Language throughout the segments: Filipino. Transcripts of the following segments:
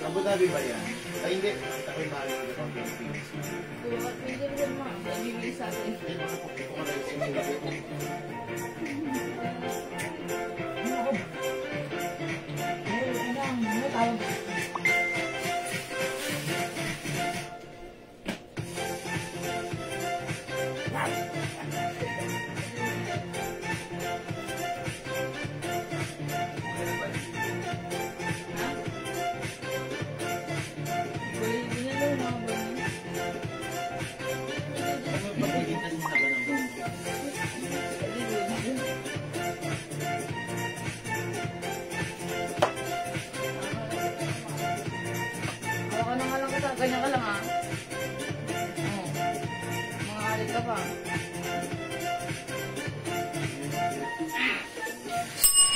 Abu Dhabi ba yan? Ay, hindi. Ako yung mahal ng Japan Philippines. Pwede rin mga. Bibili sa atin. Hindi, mga puti ko na yung sinulog. Ganyan ka lang, ha? Oo. Mga alit ka pa.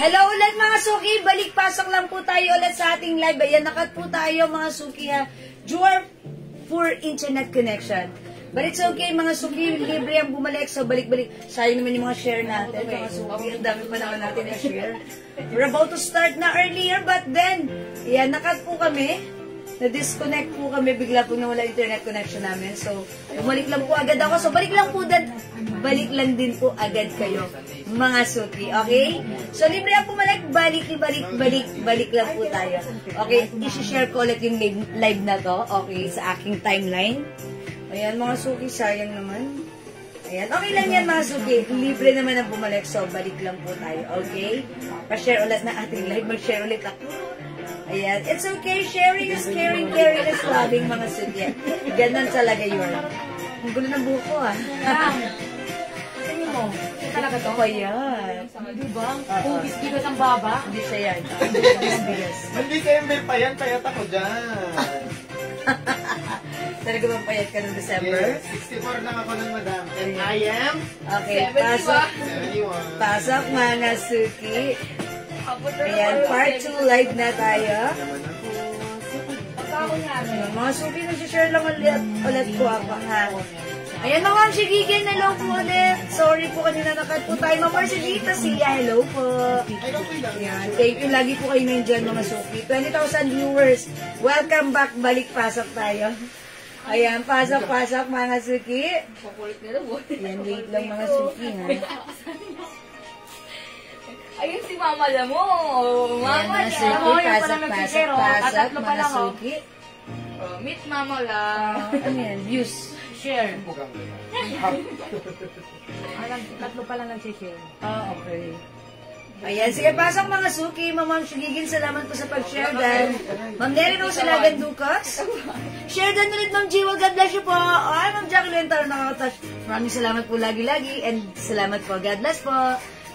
Hello ulit mga suki! Balik-pasok lang po tayo ulit sa ating live. Ayan, nakat po tayo mga suki, ha? Dwarf for internet connection. But it's okay mga suki, libre ang bumalik. So balik-balik. Sayang naman yung mga share natin, mga suki. Ang dami pa naman natin na share. We're about to start na earlier, but then, ayan, nakat po kami. Na-disconnect po kami, bigla po nawala internet connection namin. So, bumalik lang po agad ako. So, balik lang balik lang din po agad kayo, mga suki. Okay? So, libre ang bumalik, balik lang po tayo. Okay? I-share ko ulit yung live na to. Okay? Sa aking timeline. Ayan, mga suki, sayang naman. Ayan, okay lang yan, mga suki. Libre naman ang bumalik. So, balik lang po tayo. Okay? Pa-share ulit na ating live. Mag-share ulit ako. Ayan. It's okay. Sharing is caring. Caring is loving, mga suki. Ganun talaga yun. Ang gulo ng buhok ko, ah. Tingin mo. Talaga to? Ayan. Diba? Kung bigas ang baba. Hindi siya yan. Bigas. Hindi December pa yan, payat ako dyan. Talaga bang payat ka noong December? Yes, 64 lang ako ng madam. And I am Okay, pasok. 71. Pasok, mga suki. Ayan, part 2 live na tayo. Mga suki, nag-share lang ulit po ako, ha? Ayan, mga Ma'am Shigigin, hello po ulit. Sorry po, kanina nakat po tayo. Ma'am Marcelita, siya, hello po. Ayan, thank you. Lagi po kayo nandiyan, mga suki. 20,000 viewers. Welcome back. Balik, pasok tayo. Ayan, pasok, mga suki. Ayan, wait lang, mga suki, ha? Ayun si Mama Lamo. Mama Ayan, mga niya. suki, pasok, mga suki. Meet Mama lang. Ano yan? Views. Share. Tatlo pa lang nag-share. Ah, okay. Ayan, sige, pasok mga suki. Ma'am Shigigin, salamat po sa pag-share dan. Ma'am Neri Rose Ilagan Ducas. Share dan ulit, Ma'am Jiwa. God bless you po. Ay, Ma'am Jacqueline Taro nakakatouch. Maraming salamat po lagi-lagi. And salamat po. God bless po.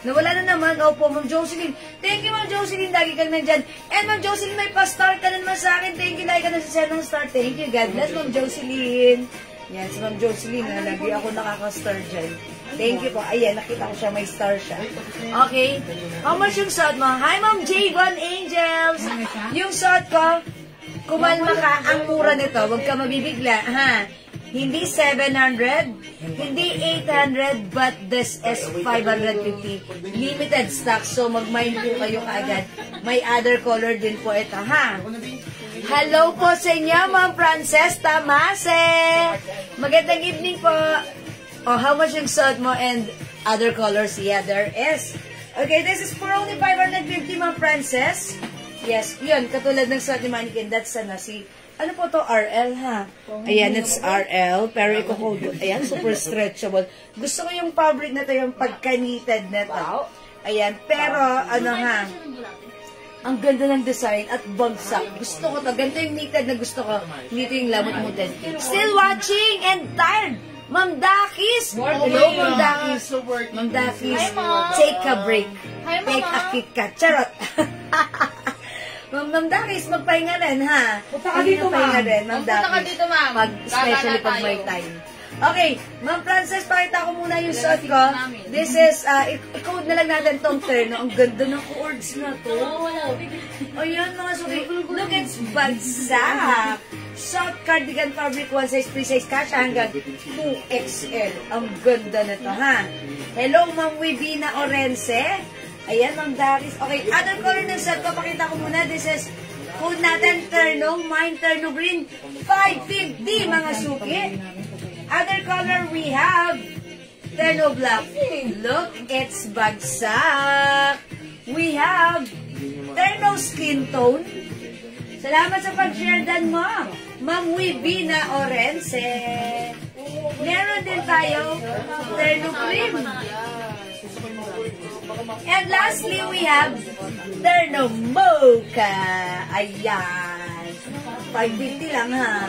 Nawala na naman. Opo, Ma'am Jocelyn. Thank you, Ma'am Jocelyn. Lagi ka naman dyan. And Ma'am Jocelyn, may pa-star ka na naman sa akin. Thank you. Lagi ka na sa Senang Star. Thank you. God bless, Ma'am Jocelyn. Yan, si Ma'am Jocelyn. Lagi ako nakaka-star dyan. Thank you po. Ayan, nakita ko siya. May star siya. Okay. How much yung suot mo? Hi, Ma'am Javon Angels. Yung suot ko, kumalma ka. Ang mura nito. Huwag ka mabibigla. Ha? Hindi 700, hindi 800, but this is 550. Limited stock, so mag-mind po kayo kaagad. May other color din po ito, ha? Hello po sa inyo, Ma'am Frances Tamase. Magandang evening po. Oh, how much yung suot mo and other colors? Yeah, there is. Okay, this is for only 550, Ma'am Frances. Yes, yun, katulad ng suot ni Mannequin. That's si... Ano po to? RL, ha? Ayan, it's RL. Pero iko-code. Ayan, super stretchable. Gusto ko yung fabric na to, yung pagka-knitted na to. Ayan, pero, ano ha? Ang ganda ng design at bagsak. Gusto ko to. Ganda yung knitted na gusto ko. Dito yung lamot mo din. Still watching and tired. Ma'am Dakis. Hello, Ma'am Dakis. Ma'am Dakis, take a break. Take a KitKat. Charot. Ma'am Dakis, magpahinga rin, ha? Punta ka dito, ma'am. Magpahinga rin, Ma'am Punta ka Dakis. dito, ma'am. Especially pag may time. Okay, Ma'am Frances, pakita ko muna yung suot ko. This is, i-code na lang natin tong terno. Ang ganda ng chords na to. Ayan, mga suki. Look, it's bagsak. Soft cardigan fabric, one size, free size, cash hanggang 2XL. Ang ganda na to, ha? Hello, Ma'am Wibina Orense. Ayan, Ma'am Daris. Okay, other color ng set ko, pakita ko muna. This is food natin, terno, mine terno green, 550, mga suki. Other color we have, terno black. Look, it's bagsak. We have terno skin tone. Salamat sa pag-share dan mo, Ma'am Wibina Orense. Meron din tayo, terno cream. And lastly, we have terno mocha. Ayan. 550 lang, ha.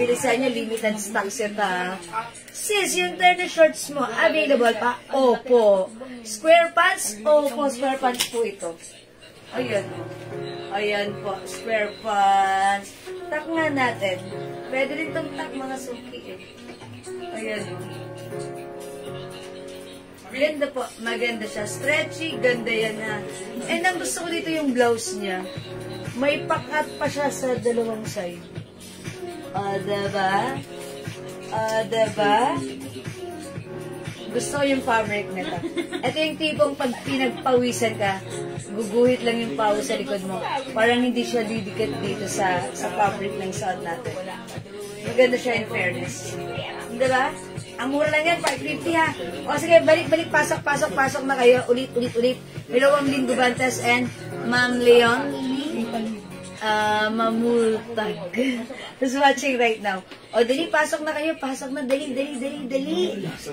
Bilisan nyo, limited stocks ito, ha. Sis, yung terno shorts mo, available pa? Opo. Square pants? Opo, square pants po ito. Ayan. Ayan po, square pants. Tak nga natin. Pwede rin itong tak, mga suki, eh. Ayan. Ganda po. Maganda siya. Stretchy. Ganda yan, ha. And ang gusto ko dito yung blouse niya. May pakat pa siya sa dalawang side. Diba? Diba? Gusto ko yung fabric nito. Ito yung tipong pag pinagpawisan ka, guguhit lang yung pawis sa likod mo. Parang hindi siya didikit dito sa fabric ng suot natin. Maganda siya in fairness. Diba? Ang mura lang yan, 550 ha. O sige, balik-balik, pasok na kayo. Ulit. Hello, Ma'am Lynn Gubantes and Ma'am Leon Mamultag. Who's watching right now? O, dali, pasok na kayo. Pasok na, dali.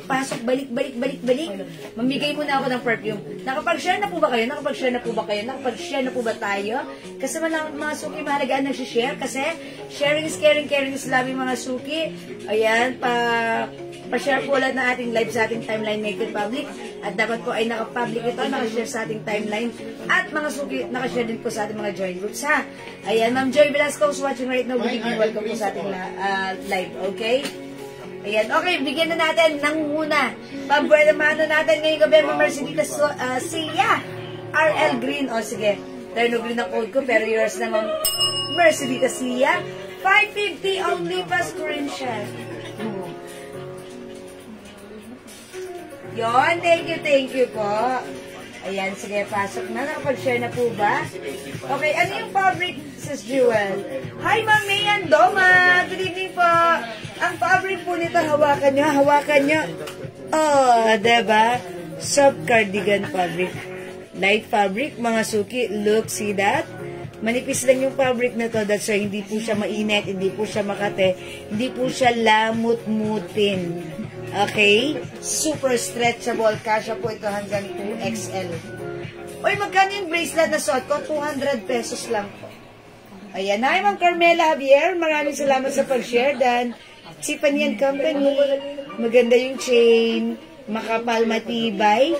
Pasok, balik. Mamigay muna ako ng perfume. Nakapag-share na po ba kayo? Nakapag-share na po ba tayo? Kasi mga suki, mahalagaan nagsishare. Kasi sharing is caring is loving, mga suki. Ayan, pa-share po ulit na ating live sa ating timeline Naked Public. At dapat po ay nakapublic ito, nakashare sa ating timeline. At mga suki, nakashare din po sa ating mga join groups, ha? Ayan, Ma'am Joy Velasco is watching right now. Welcome po sa ating live, okay? Ayan, okay, bigyan na natin ng muna. Pambuhay naman natin ngayong gabi, Ma'am Mercedes Sia RL Green. O sige, terno green ang code ko, pero yours na, Ma'am Mercedes Sia. 550 only pa screenshot. Yon, thank you po. Ayan, sige, pasok na. Nakapag-share na po ba? Okay, ano yung fabric, Sis Jewel? Hi, Ma'am Mayan Doma! Good evening po! Ang fabric po nito, hawakan nyo. Oh, diba? Soft cardigan fabric. Light fabric, mga suki. Look, see that? Manipis lang yung fabric na to. That's why hindi po siya mainit, hindi po siya makate, hindi po siya lamut-mutin. Okay? Super stretchable. Kasha po ito hanggang 2XL. Uy, magkano yung bracelet na suot ko? 200 pesos lang po. Ayan. Hi, Ma'am Carmela Javier. Maraming salamat sa pag-share. Dan, Tiffany & Company. Maganda yung chain. Makapal, matibay.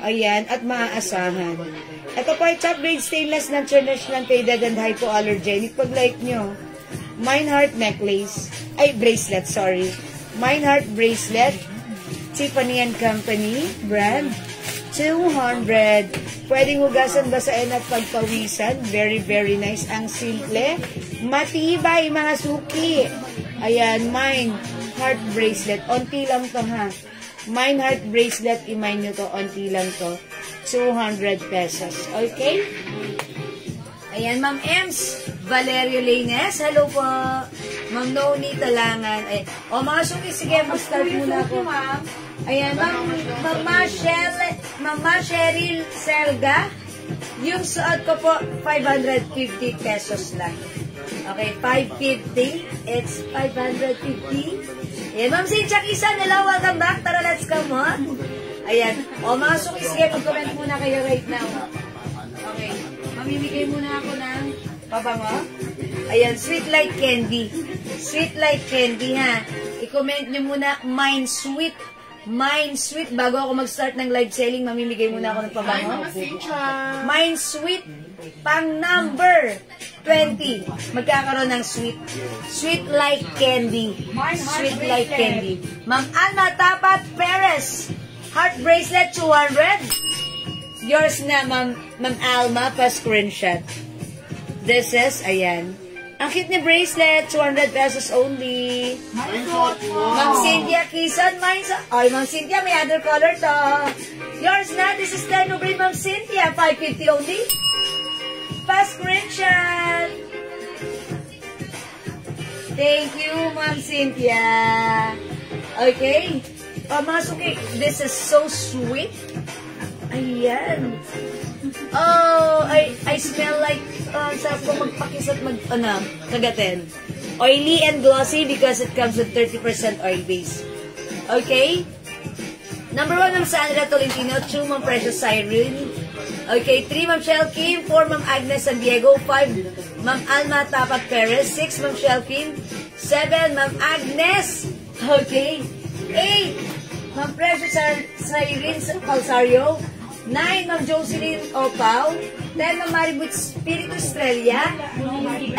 Ayan. At maaasahan. Ito po ay top grade stainless non-traditional faded and hypoallergenic. Pag like nyo. Mine Heart necklace. Ay, bracelet, sorry. Mine Heart bracelet, Tiffany & Company, brand, 200. Pwedeng hugasan, basain at pagpawisan. Very, very nice. Ang simple. Matibay, mga suki. Ayan, Mine Heart bracelet. Onti lang to, ha. Mine Heart bracelet, i-mine nyo to. Onti lang to. 200 pesos. Okay? Ayan, Ma'am Ems. Valerio Laines. Hello po. Ma'am Noni Talangan. Ay, mga suki, sige, mag-start muna ako. Ayan, Mama Cheryl Selga. Yung suot ko po, 550 pesos lang. Okay, 550. It's 550. Ayan, Ma'am Cynthia Kisan. Hello, welcome back. Tara, let's come on. Ayan. Mga suki, sige, mag-comment muna kayo right now. Okay. Mamimigay muna ako ng pabango. Ayan, sweet like candy. Sweet like candy, ha. I-comment nyo muna, mine sweet. Mine sweet. Bago ako mag-start ng live selling, mamimigay muna ako ng pabango. Mine sweet. Pang number 20. Magkakaroon ng sweet. Sweet like candy. Sweet like candy. Ma'am Alma Tapat Perez. Heart bracelet, 200. Yours na, Ma'am Alma, pa-screenshot. This is, ayan. Ang cute ni bracelet, 200 pesos only. Screenshot mo. Ma'am Cynthia Kison, mine sa... Ay, Ma'am Cynthia, may other color to. Yours na, this is Terno Green, Ma'am Cynthia, 550 only. Fast screenshot. Thank you, Ma'am Cynthia. Okay. Mga suki, this is so sweet. Ayan. Oh, I smell like, sarap ko magpakis at kagatin. Oily and glossy because it comes with 30% oil base. Okay? Number 1, Ma'am Sandra Tolentino. 2, Ma'am Precious Cyrene. Okay, 3, Ma'am Shell Kim. 4, Ma'am Agnes San Diego. 5, Ma'am Alma Tapat Perez. 6, Ma'am Shell Kim. 7, Ma'am Agnes. Okay. 8, Ma'am Precious Cyrene Calzario. 9, Ma'am Jocelyn Opao. 10, Ma'am Maribut Spirit Australia. 11,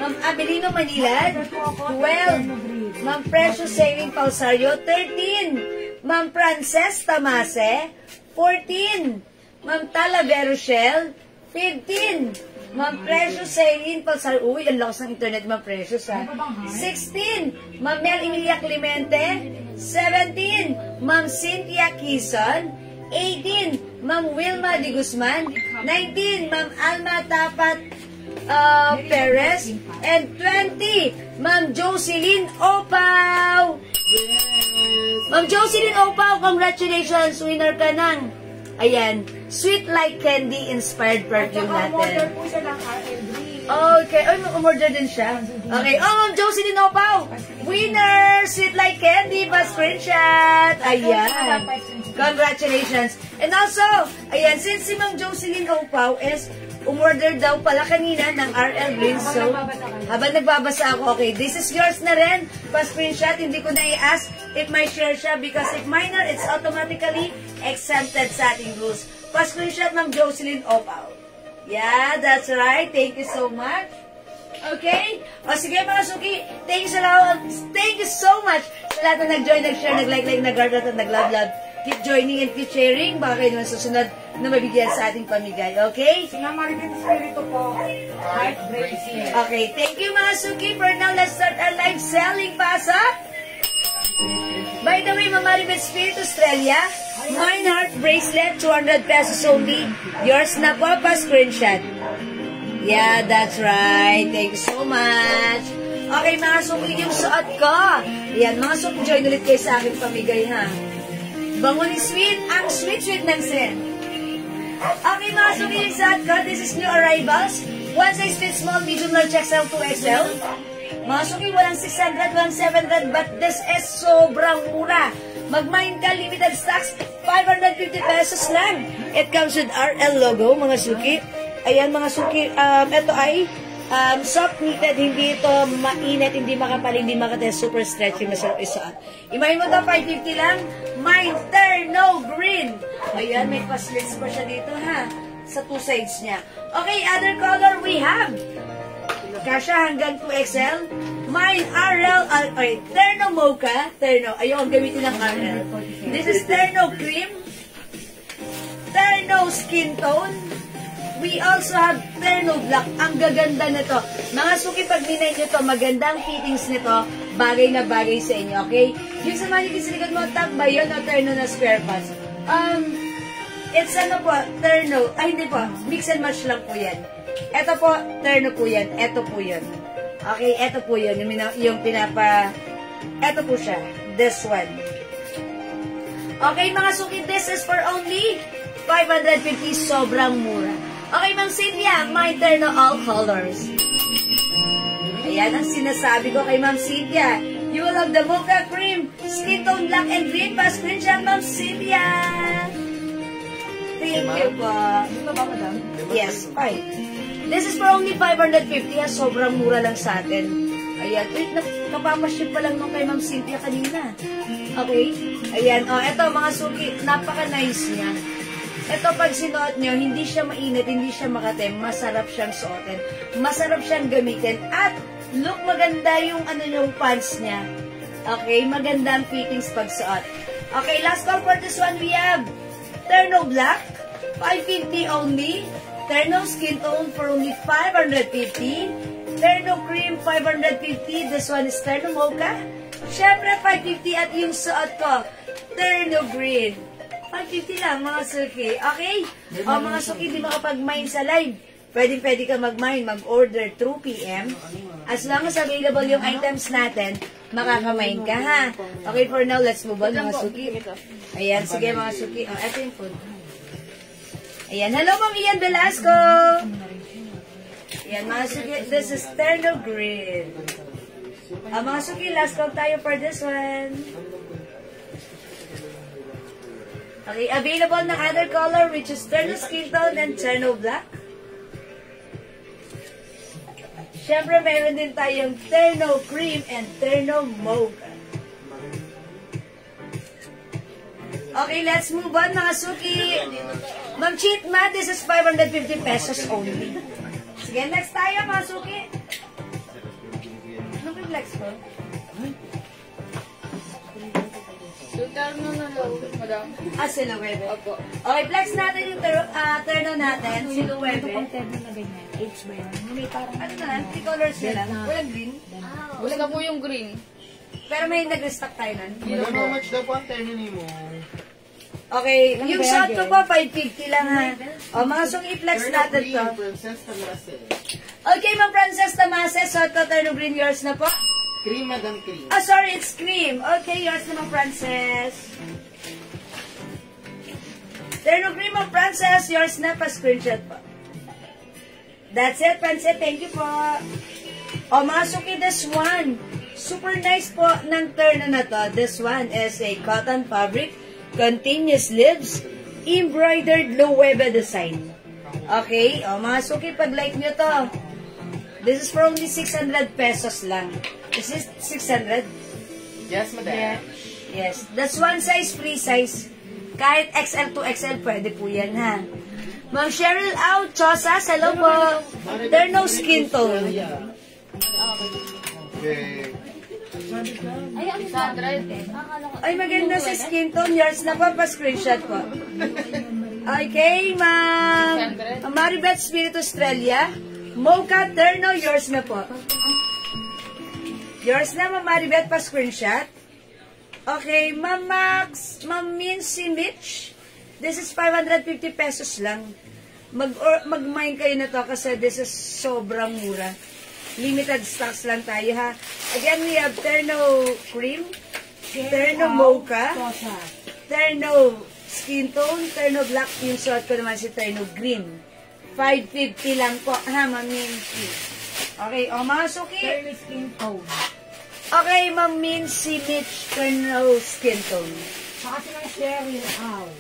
Ma'am Abelino Manilad. 12, Ma'am Precious Saving Calzario. 13, Ma'am Frances Tamase. 14, Ma'am Talavero Shell. 15, Ma'am Precious Saving Calzario. Uy, ang lakas ng internet, Ma'am Precious, ha. 16, Ma'am Mel Emilia Clemente. 17, Ma'am Cynthia Kison. 18, Ma'am Wilma de Guzman. 19, Ma'am Alma Tapat Perez. And 20, Ma'am Jocelyn Opao. Ma'am Jocelyn Opao, congratulations! Winner ka ng, ayan, Sweet Like Candy inspired perfume natin. Order po siya ng RL3. Okay. Ay, umorder din siya. Okay. Oh, Ma'am Jocelyn Opao! Winner! Sweet Like Candy pa screenshot! Ayan. Congratulations. And also, ayan, since si Ma'am Jocelyn Opao is umorder daw pala kanina ng RL Green. So, habang nagbabasa ako, okay, this is yours na rin. Pa-screenshot, hindi ko na i-ask if may share siya because if minor, it's automatically exempted sa ating rules. Pa-screenshot, Ma'am Jocelyn Opao. Yeah, that's right. Thank you so much. Okay? O sige mga suki, thank you so much sa lahat na nag-join, nag-share, nag-like, nag-heart, at nag-love. Keep joining and keep sharing. Baka kayo naman susunod na mabigyan sa ating pamigay. Okay? Sina Maribel Espiritu po, heartbreak is here. Okay, thank you mga suki. For now, let's start our live selling pasok. By the way, Ma'am Maribel Spirit Australia, Mine Heart Bracelet, 200 pesos only. Yours na po, pa-screenshot. Yeah, that's right. Thank you so much. Okay, mga suki, yung suot ko. Yan, mga suki, join ulit kayo sa aking pamigay, ha? Bango ni sweet, ang sweet ng sin. Okay, mga suki, yung suot ko. This is new arrivals. One size fit small, medium, large, XL, 2XL. Mga suki, walang 600, walang 700, but this is sobrang mura. Mag-mine ka, limited stocks, 550 pesos lang. It comes with RL logo, mga suki. Ayan, mga suki, ito ay soft knitted, hindi ito mainit, hindi makapal, hindi makate, super stretchy, masarap isuot. Imahin mo ito, 550 lang. Mine Terno Green. Ayan, may paslits pa siya dito, ha? Sa two sides niya. Okay, other color we have. Kasha hanggang 2XL. Mine RL, Terno Mocha. Terno, ayun, gamitin ng RL. This is Terno Cream. Terno Skin Tone. We also have Terno Black. Ang gaganda nito. Mga suki, pag dinay nyo ito, magandang fittings nito. Bagay na bagay sa inyo, okay? Yung sa mannequin sa likod mo, tag ba yun o Terno na square pass? It's ano po, Terno. Ay, hindi po. Mix and match lang po yan. Ito po, Terno po yan. Ito po yun. Okay, ito po yun. Yung pinapa... Ito po siya. This one. Okay, mga suki, this is for only 550. Sobrang mura. Okay, Ma'am Cynthia, my Terno all colors. Ayan ang sinasabi ko kay Ma'am Cynthia. You will have the mocha cream, skin tone black and green pa screenshot, Ma'am Cynthia. Thank you po. Dito ba, madam? Yes, fine. This is for only 550. Sobrang mura lang sa atin. Ayan. Wait, kapapaship pa lang nung kay Ma'am Cynthia kanina. Okay? Ayan. O, eto mga suki. Napaka-nice niya. Ito pag sinuot nyo, hindi siya mainit, hindi siya makatem, masarap siyang suotin, masarap siyang gamitin, at look, maganda yung yung pants niya. Okay, maganda ang fittings pag suot. Okay, last call for this one, we have Terno Black, 550 only, Terno Skin Tone for only 550, Terno Cream, 550. This one is Terno Mocha. Siyempre, 550 at yung suot ko, Terno Green. 550 lang, mga suki. Okay? O, mga suki, di makapag-mine sa live. Pwede ka mag-mine, mag-order through PM. As long as available yung items natin, makaka-mine ka, ha? Okay, for now, let's move on, mga suki. Ayan, sige, mga suki. O, eto yung food. Ayan, hello, Ma'am Ian Velasco. Ayan, mga suki, this is Terno Green. Mga suki, last call tayo for this one. Okay, available na other color which is Terno Skin Tone and Terno Black. Siyempre, meron din tayong Terno Cream and Terno Mocha. Okay, let's move on, mga suki. Ma'am Cheat Ma, this is 550 pesos only. Sige, next tayo, mga suki. Ano yung flex ko? Sutar na lang, madam. Silhouette. Opo. Okay, flex natin yung terno natin. Silhouette. H ba yan? May parang Ano na, 3 colors nila. Walang green. Wala na po yung green. Pero may nag-restock tayo nun. How much daw po ang terno ni mo? Okay, yung shot ko po, 550 lang ha. O, mga suki, flex natin to. Princess Tamase. Okay, Ma'am Frances Tamase, shot ko, terno green, yours na po. Cream, Madam Cream. Sorry, it's cream. Okay, yours na, Ma'am Frances. Terno green, Ma'am Frances, yours na, pa-screenshot po. That's it, Frances. Thank you po. O, mga suki, this one. Super nice po ng terno na to. This one is a cotton fabric, continuous sleeves, embroidered low-weba design. Okay? O, mga suki, pag like nyo to, this is for only 600 pesos lang. This is 600? Yes, Madam. Yes. That's one size, free size. Kahit XL to XL, pwede po yan, ha? Ma'am Cheryl Au, Chosas, hello po. There no skin tone. Okay. Ay, maganda si skin tone. Yours na po, pa-screenshot po. Okay, Ma'am Maribeth Spirit Australia. Mocha Terno, yours na po. Yours na, Ma'am Maribeth, pa-screenshot. Okay, Ma'am Max, Ma'am Mincy Mitch. This is 550 pesos lang. Mag-mine kayo na to kasi this is sobrang mura. Limited stocks lang tayo, ha. Again, we have Terno Cream, Terno Mocha, Terno Skin Tone, Terno Black. Yung suot ko naman si Terno Green. 550 lang po, ha, Ma'am Mincy. Okay, o mga suki. Terno Skin Tone. Okay, Ma'am Mincy Mitch, Terno Skin Tone. Saka silang Cheryl Au.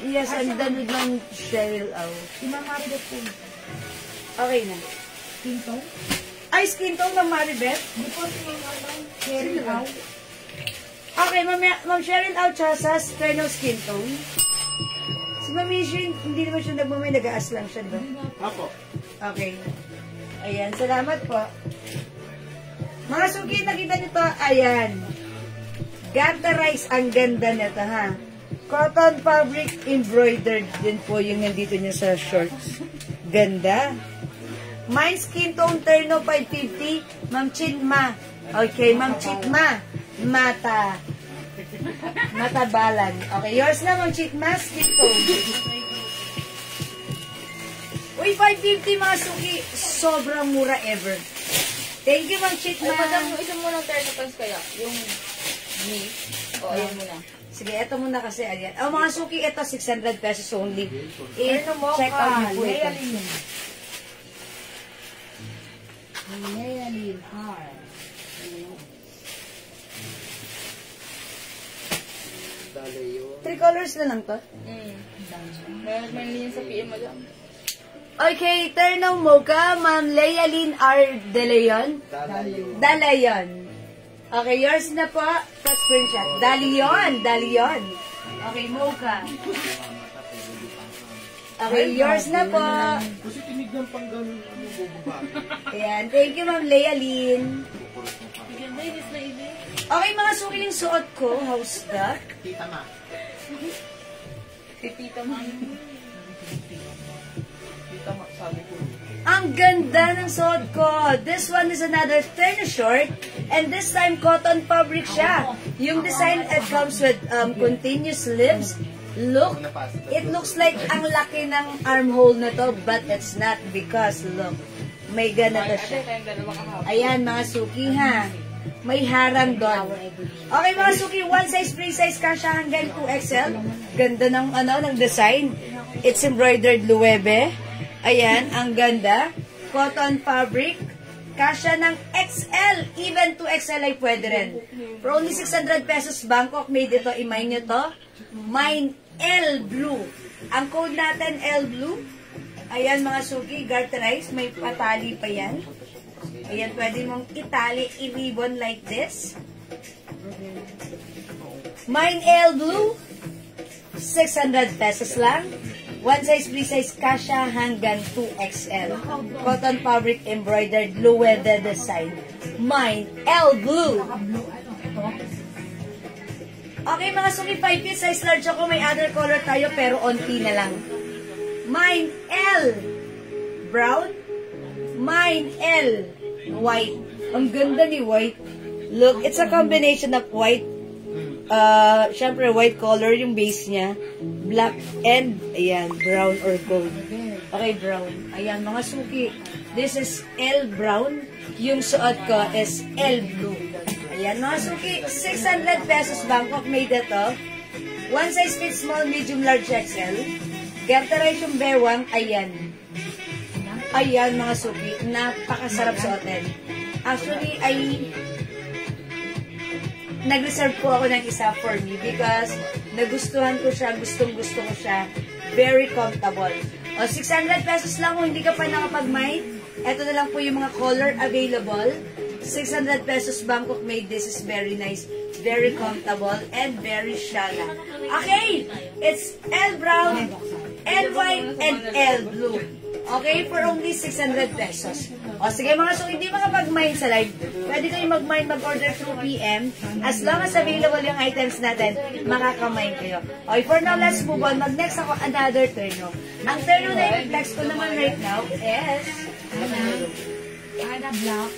Yes, I'm done with Ma'am Cheryl Au. Si Ma'am Maribeth po. Okay na. Skin Tone? Ay, Skin Tone, Ma'am Maribeth. Di po si Ma'am Cheryl Au. Okay, Ma'am Cheryl Au Chasas, Terno Skin Tone. Si Ma'am Mincy, hindi naman siya nagmamay, nag-aas lang siya doon. Apo. Okay. Ayan, salamat po. Mga suki, nakita nyo to, ayan. Gatterize, ang ganda nito, ha. Cotton fabric embroidered din po yung nandito niya sa shorts. Ganda. Mine skin tone terno 550. Ma'am Chitma. Okay, Ma'am Chitma. Matabalan. Okay, yours na, Ma'am Chitma. Skin tone. Uy, 550 mga suki. Sobrang mura ever. Thank you, Ma'am Chitma. Ay, madam, yung isa mo ng terno pants kaya? Yung knee? O, ayan mo na. Sige, ito muna kasi, ayan. Oh, mga suki, ito, 600 pesos only. Terno Mocha. Check out niyo po ito. Lealin R. 3 colors na lang to. May linya sa PM, madam. Okay, Terno Mocha, Ma'am Lealin R. De Leon. Dalayon. Okay, yours na po. First screenshot. Dalion. Okay, Mocha. Okay, yours na po. Kasi tinignan pang ganun ang bubaba. Ayan, thank you, Ma'am Lealin. Okay, mga suki yung suot ko. House duck. Tita Ma. Tita, ma'am. Tita Ma, sabi ko. Ang ganda ng suot ko. This one is another tennis short. And this time, cotton fabric siya. Yung design, it comes with continuous sleeves. Look, it looks like ang laki ng armhole na to, but it's not because, look, may ganito siya. Ayan, mga suki, ha? May harang doon. Okay, mga suki, one size, free size, kasha hanggang 2XL. Ganda ng, ng design. It's embroidered luwebe. Ayan, ang ganda. Cotton fabric. Kasha ng XL. Even 2XL ay pwede rin. For only 600 pesos, Bangkok made ito. I-mine nyo to. Mine L Blue. Ang code natin, L Blue. Ayan, mga suki, garterize. May patali pa yan. Ayan, pwede mong itali, i-ribbon like this. Mine L Blue. 600 pesos lang. One size, free size, kasha hanggang 2XL. Cotton fabric embroidered luwede design. Mine L Blue. Okay, mga suki, 5 feet size large ako. May other color tayo pero onti na lang. Mine L brown. Mine L white. Ang ganda ni white. Look, it's a combination of white. Syempre, white color yung base niya. Black and, ayan, brown or gold. Okay, brown. Ayan, mga suki. This is L brown. Yung suot ko is L blue. Ayan, mga suki. 600 pesos Bangkok made ito. One size fit small, medium, large, XL. Garterize yung bewang. Ayan. Ayan, mga suki. Napakasarap suotin. Actually, nag-reserve po ako ng isa for me because nagustuhan ko siya, gustong-gusto ko siya. Very comfortable. O, 600 pesos lang kung hindi ka pa nakapag-mine. Ito na lang po yung mga color available. 600 pesos Bangkok made. This is very nice, very comfortable, and very shala. Okay, it's L brown, L white, and L blue. Okay, for only 600 pesos. O, sige mga, so hindi makapag-mine sa live. Pwede kayo mag-mine, mag-order through PM. As long as available yung items natin, makaka-mine kayo. Okay, for now, let's move on. Mag-next ako another terno. Ang terno na yung flex ko naman right now is Ana black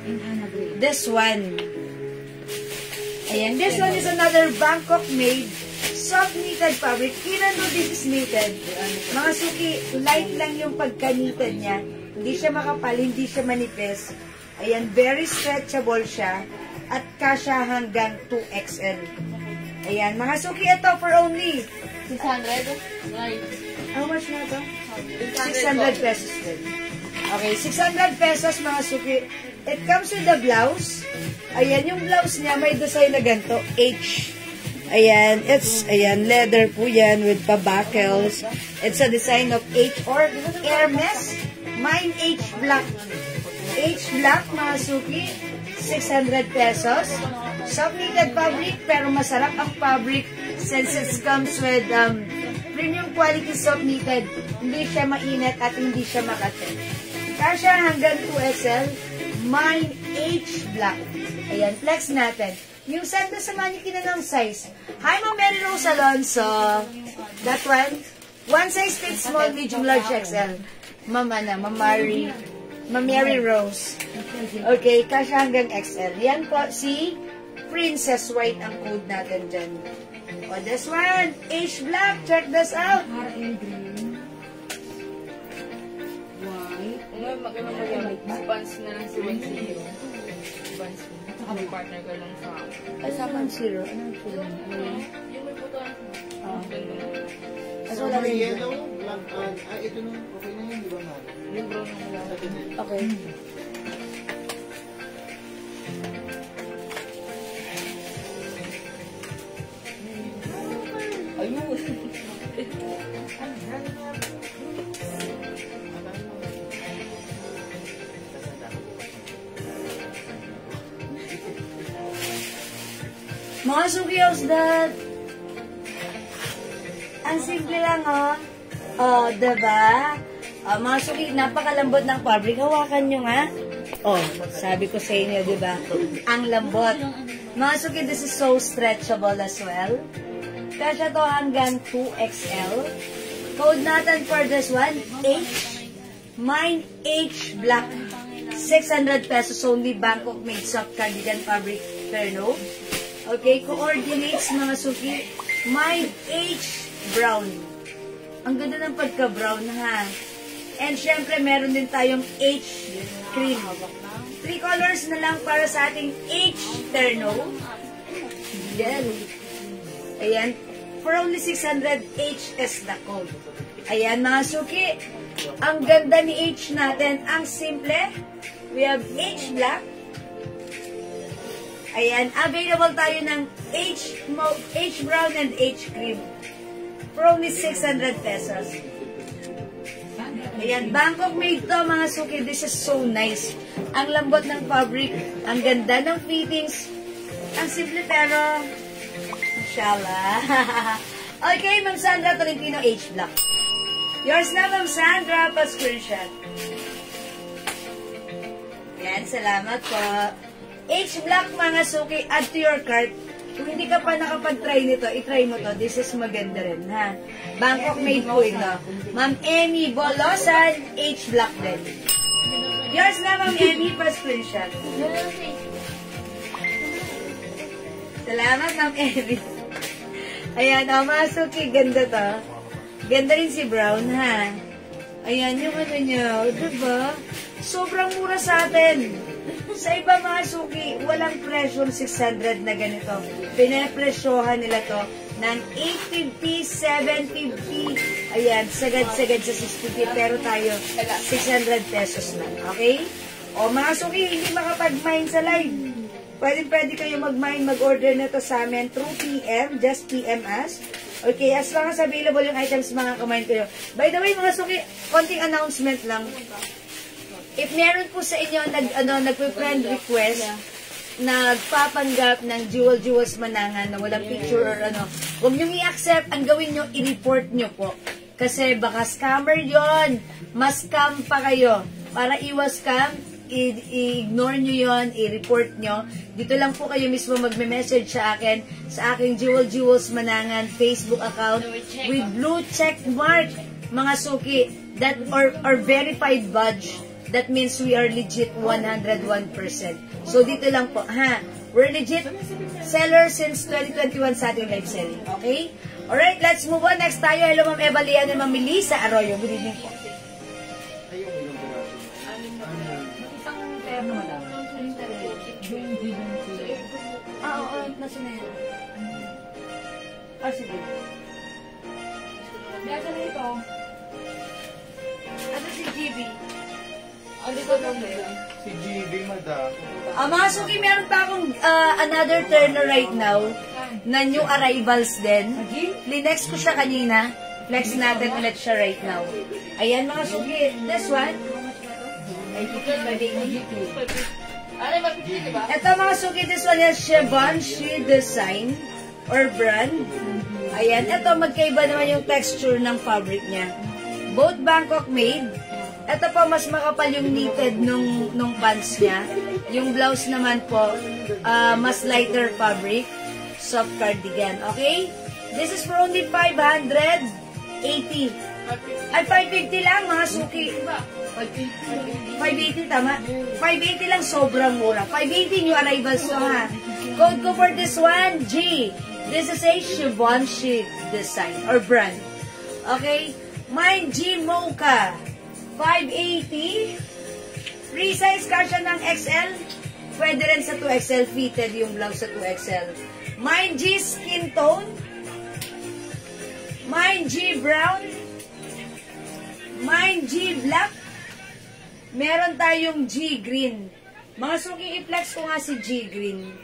and Ana gray. this one. Ayan, this one is another Bangkok made soft knitted fabric. Even though this is knitted, mga suki, light lang yung pagka-knitted niya. Hindi siya makapal, hindi siya manipis. Ayan, very stretchable siya. At kasya hanggang 2XL. Ayan, mga suki, ito for only 600? Right. how much na ito? 600 pesos din. Okay, 600 pesos mga suki. It comes with the blouse. Ayan, yung blouse niya may design na ganito, H. Ayan, ayan, leather po yan with pa-buckles. It's a design of H or Hermes. Mine H black. H black, mga suki. 600 pesos. Soft knitted fabric, pero masarap ang fabric since it comes with premium quality soft knitted. Hindi siya mainit at hindi siya makati. Kasya hanggang 2XL. Mine H black. Ayan, flex natin. Yung send na sa mannequin na ng size. Hi, Ma'am Mary Rose Alonso. That one. One size fits small, medium, large, XL. Ma'am Mary Rose. Okay, kasya hanggang XL. Yan po, si Princess White ang code natin dyan. O, this one, H black. Check this out. RL green. White. Maganda mo yan. Buns na lang si Wensi. Buns mo. May partner ka lang sa Ay, sa 1-0. Anong code? yung may puto. As So, wala may rin. yellow, black, ito na, okay na yun, di ba, ma'am? Yung brown na lang. Okay. Ayun. Mga suki, how's that? Ang simple lang, oh. Oh, diba? Mga suki, napakalambot ng fabric. Hawakan nyo nga. Oh, sabi ko sa inyo, diba? Ang lambot. Mga suki, this is so stretchable as well. Kasya to hanggang 2XL. Code natin for this one, H. Mine H Black. 600 pesos only. Bangkok made soft cardigan fabric terno. Okay, coordinates mga suki. Mine H Brown. Ang ganda ng pagka-brown ha. And syempre, meron din tayong H cream. 3 colors na lang para sa ating H terno. Yan. Ayan. For only 600 HS na code. Ayan mga suki. Ang ganda ni H natin. Ang simple. We have H black. Ayan. Available tayo ng H brown and H cream. For only 600 pesos. Ayan. Bangkok made to mga suki. This is so nice. Ang lambot ng fabric. Ang ganda ng fittings. Ang simple pero inshallah. Okay, Ma'am Sandra Tolentino, H Black. Yours na, Ma'am Sandra. Pa-screenshot. Yan, salamat po. H Black, mga suki, add to your cart. Kung hindi ka pa nakapag-try nito, i-try mo to. This is maganda rin, ha? Bangkok made po ito. Ma'am Emmy Bolosan, H Black din. Yours na, Ma'am Emmy, pa-screenshot. Salamat, Ma'am Emmy. Ayan, mga suki, ganda to. Ganda rin si Brown, ha? Ayan, yung ano nyo, diba? Sobrang mura sa atin. Sa iba mga suki, walang presyo 600 na ganito. Pinapresyohan nila to ng 850, 750. Ayan, sagad-sagad sa 650. Pero tayo, 600 pesos lang. Okay? O mga suki, hindi makapag-mine sa live. Pwede kayo mag-mine, mag-order na to sa amin through PM, just PM us. Okay, as long as available yung items, mga kamine kayo. By the way, mga suki, konting announcement lang. If meron po sa inyo nagpe-friend request, nagpapanggap ng jewels manangan na walang picture or ano, huwag nyo i-accept, ang gawin nyo, i-report nyo po. Kasi baka scammer yon, mas scam pa kayo. Para iwas scam, i-ignore nyo yon, i-report nyo. Dito lang po kayo mismo magme-message sa akin, sa aking Jewels Manangan Facebook account with blue check mark, mga suki, that or verified badge. That means we are legit 101%. So dito lang po, ha? We're legit seller since 2021 sa ating live selling. Okay? Alright, let's move on. Next tayo. Hello, Ma'am Evalian and Ma'am Melissa Arroyo. Good evening po. Oo, nasa na yan. Sige. Nasa na ito. Ano si GB? Si GB, madam. Mga suki, meron pa akong another turner right now na new arrivals din. Linex ko siya kanina. Flex natin ulit siya right now. Ayan mga suki. This one. Ito mga suki, this one is Givenchy design or brand. Ayan. Ito, magkaiba naman yung texture ng fabric niya. Both Bangkok made. Ito po, mas makapal yung knitted nung pants niya. Yung blouse naman po, mas lighter fabric. Soft cardigan. Okay? This is for only 580. Ay, 550 lang, mga suki. 580, tama? 580 lang, sobrang mura. 580 new arrivals to, ha? Code ko for this one, G. This is a Givenchy design or brand. Okay? Mine G Mocha. 580. Free size ka siya ng XL. Pwede rin sa 2XL. Fitted yung blouse sa 2XL. Mine G Skin Tone. Mine G Brown. Mine G Black. Meron tayong G Green. Mga suki, i-flex ko nga si G Green.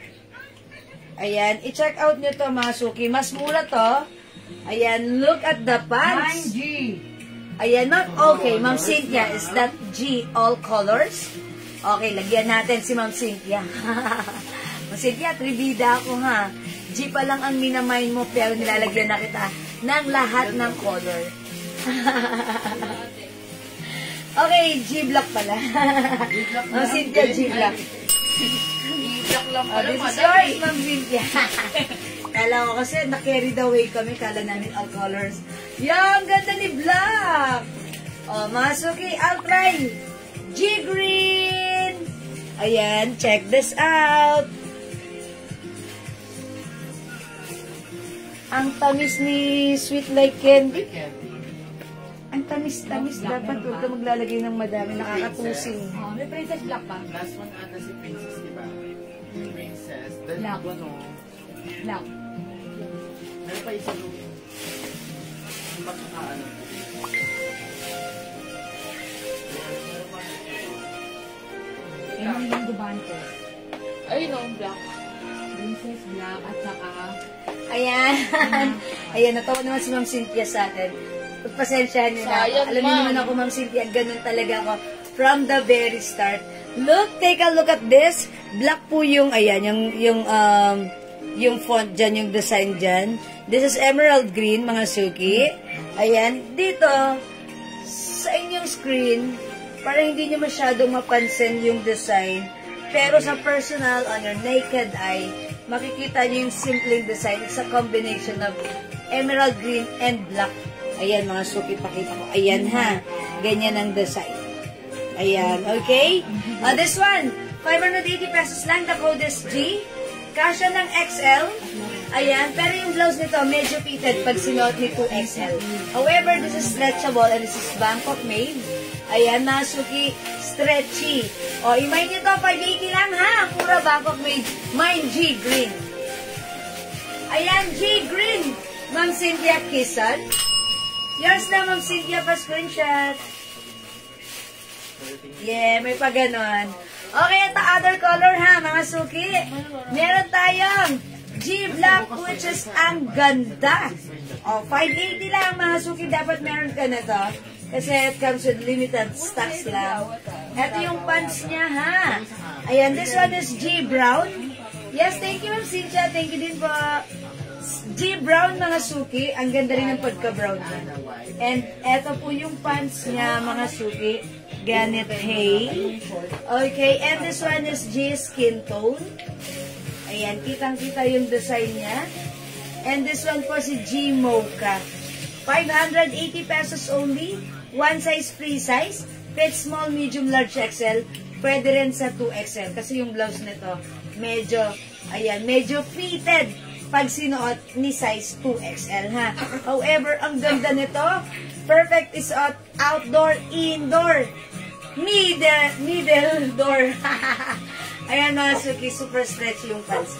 Ayan. I-check out nyo to mga suki. Mas mura to. Ayan. Look at the pants. Mine G. Ayan, Ma'am. Okay, Ma'am Cynthia, is that G all colors? Okay, lagyan natin si Ma'am Cynthia. Ma'am Cynthia, tribida ako ha. G pa lang ang minamine mo, pero nilalagyan na kita ng lahat ng color. Okay, G-block pala. Ma'am Cynthia, G-block. G-block lang pala. This is yours, Ma'am Cynthia. Kala ko kasi na-carry the way kami. Kala namin all colors. Yan, ganda ni Black. Oh, mga suki, I'll try. G-Green. Ayan, check this out. Ang tamis ni Sweet Like Candy. Candy. Ang tamis-tamis. Dapat huwag ka maglalagay ng madami. Nakakatusing. Oh, may Princess Black pa. Last one ata si Princess, di ba? Princess. Then, Black. ano, Black. meron pa isa yung pagkakaano. Yan yung Dubante. Ayun o, black. Princess Black at saka Ayan. Ayan, natawa naman si Ma'am Cynthia sa atin. Pagpasensyahan niyo na ako. Sayang, Alam niyo Ma'am. naman ako, Ma'am Cynthia, ganun talaga ako. From the very start. Look, take a look at this. Black po yung, ayan, yung font dyan, yung design dyan. This is emerald green, mga suki. Ayan, dito, sa inyong screen, parang hindi niyo masyadong mapansin yung design. Pero sa personal, on your naked eye, makikita niyo yung simpleng design. It's a combination of emerald green and black. Ayan, mga suki, pakita ko. Ayan, ha. Ganyan ang design. Ayan, okay? This one, 580 pesos lang. The code is G. Kasya ng XL. Ayan, pero yung blouse nito, medyo fitted pag sinuot ni 2XL. However, this is stretchable and this is Bangkok made. Ayan, mga suki, stretchy. O, imay nyo to, 580 lang ha. Pura Bangkok made. Mine G green. Ayan, G green. Ma'am Cynthia Kisan. Yours na, Ma'am Cynthia, pa screenshot. Yeah, may pa ganon. Okay, ito other color ha, mga suki. Meron tayong G Black, which is ang ganda. O, 580 lang, mga suki. Dapat meron ka na to. Kasi it comes with limited stocks lang. Ito yung pants niya, ha. Ayan, this one is G Brown. Yes, thank you, Ma'am Cynthia. Thank you din po. G Brown, mga suki. Ang ganda rin ng pagka-brown niya. And eto po yung pants niya, mga suki. Ganit hay. Okay, and this one is G Skin Tone. Ayan, kitang-kita yung design niya. And this one po si G Mocha. 580 pesos only. One size, free size. Fit small, medium, large, XL. Pwede rin sa 2XL. Kasi yung blouse nito, medyo, ayan, medyo fitted pag sinuot ni size 2XL, ha. However, ang ganda nito, perfect is outdoor, indoor. Middle door. Ayan, mga suki, super stretchy yung pants.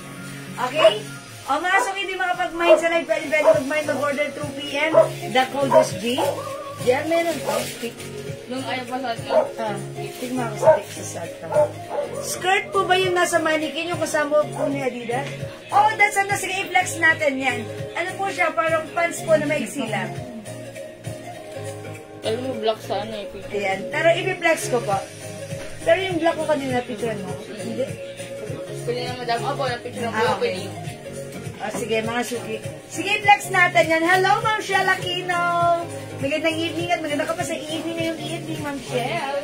Okay? O mga suki, hindi makapag-mind sa live, pwede mag-mind mag-order 2 p.m. The code is G. Diyan, meron po. Yung ayaw pa sa atin. Tignan ako sa Texas ata. Skirt po ba yung nasa mannequin, yung kasama po ni Adidas? Oh, that's ano, sige, i-flex natin yan. Ano po siya, parang pants po na maiksi lang. Alam mo, black sa ano eh. picture. Ayan, pero i-flex ko po. Pero yung black ko kanina, picture mo. Hindi. Pwede na madam. Opo, yung picture ng Ah, black. okay. Pwede. Sige, mga suki. Sige, flex natin yan. Hello, Ma'am Shell Aquino. Magandang evening at maganda ka pa sa evening na yung evening, Ma'am Shell.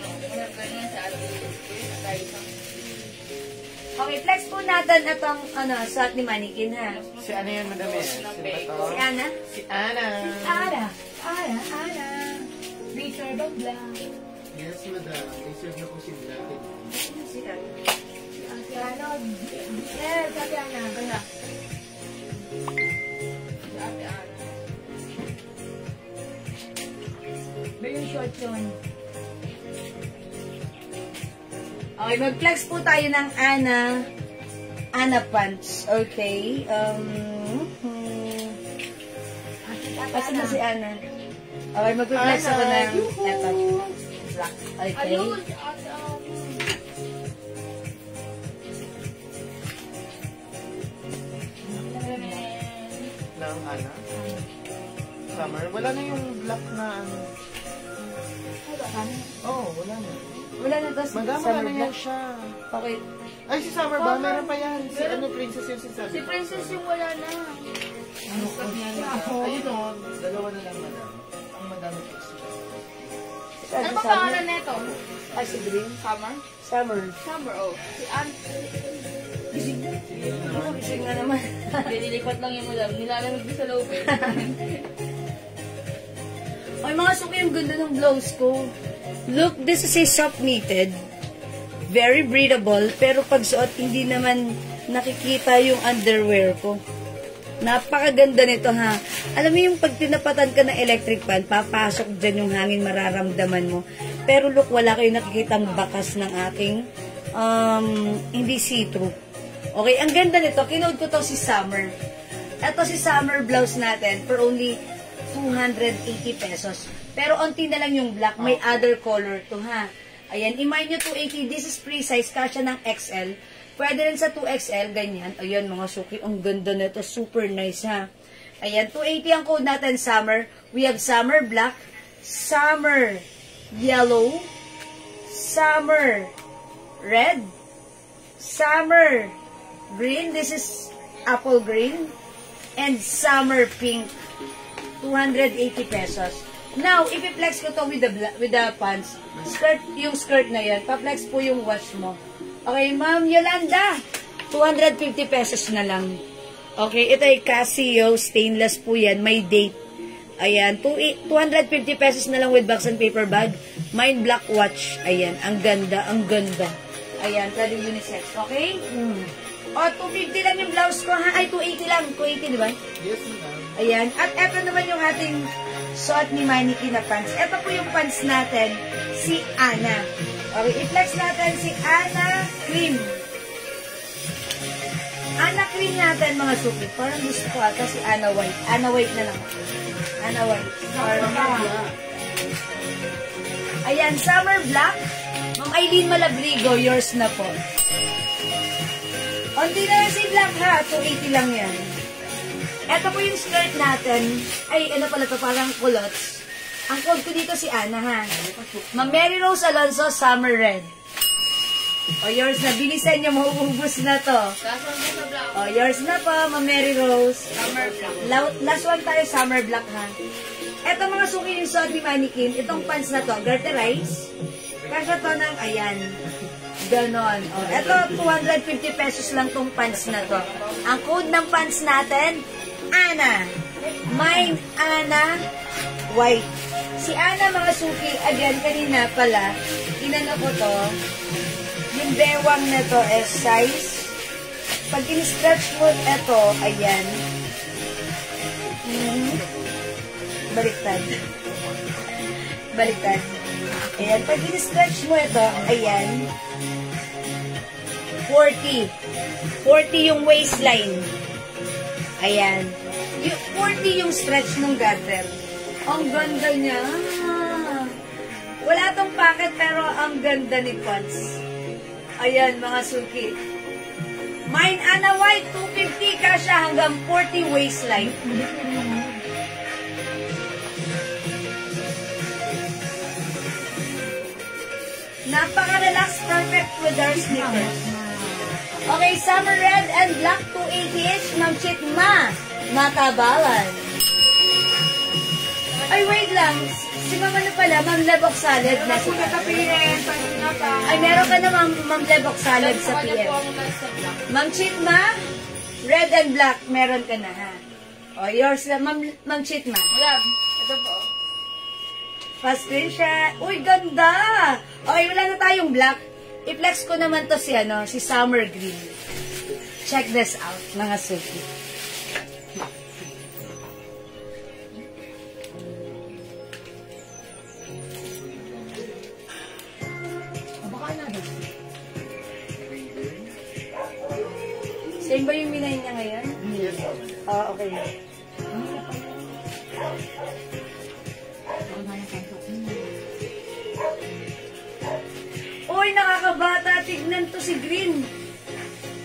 Ganyan sa atin. Okay, flex po natin itong suot ni mannequin, ha? Si ano yan, madam eh? Si Bato? Si Ana? Si Ana. Ana. Picture ba Black? Yes, madam. Reserve na po si Black. Si Ana. Si ano? Yes, sabi Ana. Kaya. Si ate Ana. Ba yung short yun? Okay, mag-flex po tayo ng Ana pants. Okay. Kasi na si Ana. Okay, mag-flex ako ng eto. Black. Okay. Ng Ana. Summer. Wala na yung black na ano. Oh, wala na. Wala na to. Madam, Summer wala na yan black. siya. Okay. Ay, si Summer ba? Meron pa yan. Si ano, Princess yung si Summer. Si Princess yung wala na. Ano ko yan? Ayun o, dalawa na lang, madam. Ang madami po siya. Ano pa pangalan na ito? Ay, si Green. Summer? Summer. Summer, oh. Si Anne. Gising nga naman. Nililipat lang yung madam. Nilalamig din sa loob eh. Ay, mga suki, yung ganda ng blouse ko. Look, this is a soft knitted. Very breathable, pero pag suot, hindi naman nakikita yung underwear ko. Napakaganda nito, ha. Alam mo yung pag tinapatan ka ng electric fan, papasok dyan yung hangin, mararamdaman mo. Pero look, wala kayo nakikitang bakas ng aking hindi see-through. Okay, ang ganda nito. Kinood ko to si Summer. Ito si Summer blouse natin for only 280 pesos. Pero onti na lang yung black. May other color to, ha. Ayan, i-mind nyo 280. This is free size. Kasya ng XL. Pwede rin sa 2XL, ganyan. Ayan, mga suki. Ang ganda nito. Super nice, ha. Ayan, 280 ang code natin, Summer. We have Summer Black, Summer Yellow, Summer Red, Summer Green. This is apple green. And Summer Pink. 280 pesos. Now, if i-flex ko to with the pants, yung skirt na yan, pa-flex po yung wash mo. Okay, Ma'am Yolanda, 250 pesos na lang. Okay, ito ay Casio, stainless po yan, may date. Ayan, 250 pesos na lang with box and paper bag. Mine black watch. Ayan, ang ganda, ang ganda. Ayan, pwede unisex, okay? O, 250 lang yung blouse ko, ha? Ay, 280 lang. 280, di ba? Yes, ma'am. Ayan, at eto naman yung ating suot ni Mannequin na pants. Ito po yung pants natin, si Ana. Okay, i-flex natin si Ana Cream. Ana Cream natin, mga suki. Parang gusto ko ata si Ana White. Ana White na lang. Ana White. Ayan, Summer Black. Ma'am Aileen Malabrigo, yours na po. Onti na lang si Black, ha? 280 lang yan. Ito po yung skirt natin. Ay, ano pala to? Parang culottes. Ang code ko dito si Ana, ha? Ma'am Mary Rose Alonso, Summer Red. O, yours na. Bilisan nyo, mauubos na to. O, yours na po, Ma'am Mary Rose. Summer Black. Last one tayo, Summer Black, ha? Ito mga suki yung suot ni Mannequin. Itong pants na to, garterize. Kasi to ng, ayan, ganon. O, ito, 250 pesos lang tong pants na to. Ang code ng pants natin, Ana. Mine, Ana, white. Si Ana, mga suki, again, kanina pala, inano ko to, yung bewang na to is size. Pag in-stretch mo ito, ayan. Baliktad. Baliktad. Ayan, pag in-stretch mo ito, ayan. 40. 40 yung waistline. Ayan. 40 yung stretch ng garter. Ang ganda niya. Wala tong packet pero ang ganda ni pants. Ayan, mga suki. Mine Ana White, 250 kasya hanggang 40 waistline. Napaka-relax, perfect with our sneakers. Okay, Summer Red and Black 280 each. Ma'am Chitma, Matabalan. Ay, wait lang. Si Ma'am ano pala, Ma'am Lebok Salad. Ay, meron ka na Ma'am Lebok Salad sa PM. Ma'am Chitma, Red and Black, meron ka na, ha? O, yours na, Ma'am Chitma. Wala. Ito po. Pa-screenshot. Uy, ganda! Okay, wala na tayong black. I-flex ko naman to si, si Summer Green. Check this out, mga suki. Same ba yung minayin niya ngayon? Yes. Okay. Uy, nakakabata. Tignan to si Green.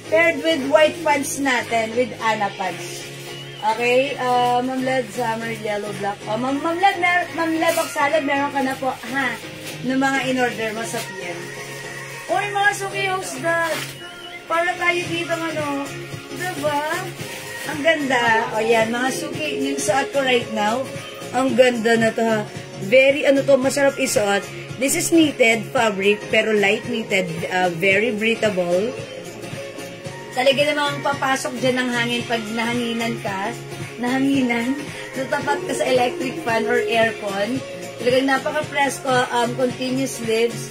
Paired with white pants natin. With Ana pants. Okay. Ma'am Led, Summer, Yellow, Black. Ma'am Lebok Salad, meron ka na po, ha? Ng mga in-order mo sa PM. Uy, mga suki host that. Para tayo dito, diba? Ang ganda. O yan, mga suki, yung suot ko right now, ang ganda na to, ha? Very, masarap isuot. This is knitted fabric, pero light knitted, very breathable. Talaga namang papasok dyan ng hangin pag nahanginan ka. Natapat ka sa electric fan or aircon. Talagang napaka-presko, continuous lids.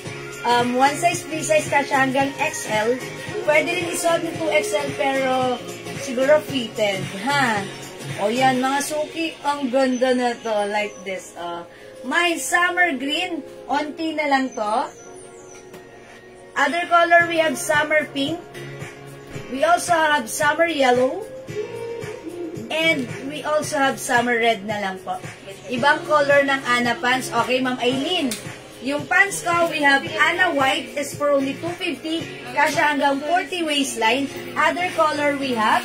One size, free size ka siya hanggang XL. Pwede rin isuot ng 2XL pero siguro fitted, ha? O yan, mga suki, ang ganda na to, like this. Mine, summer green, onti na lang to. Other color, we have summer pink. We also have summer yellow. And we also have summer red na lang po. Ibang color ng Ana pants. Okay, Ma'am Aileen. Yung pants ko, we have Ana white is for only 250. Kasi hanggang 40 waistline. Other color we have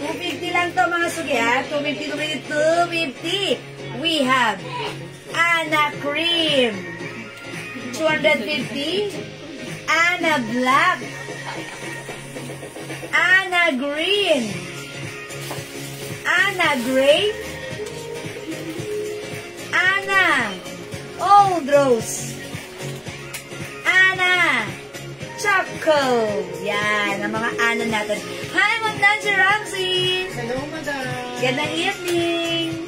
250 lang to mga sugi ha. 250. We have Ana cream. 250. Ana black. Ana green. Ana gray. Ana old rose. Ana choco. Yan, ang mga Ana natin. Hi, Ma'am Nancy Ramsey. Hello, madam. Gandang evening.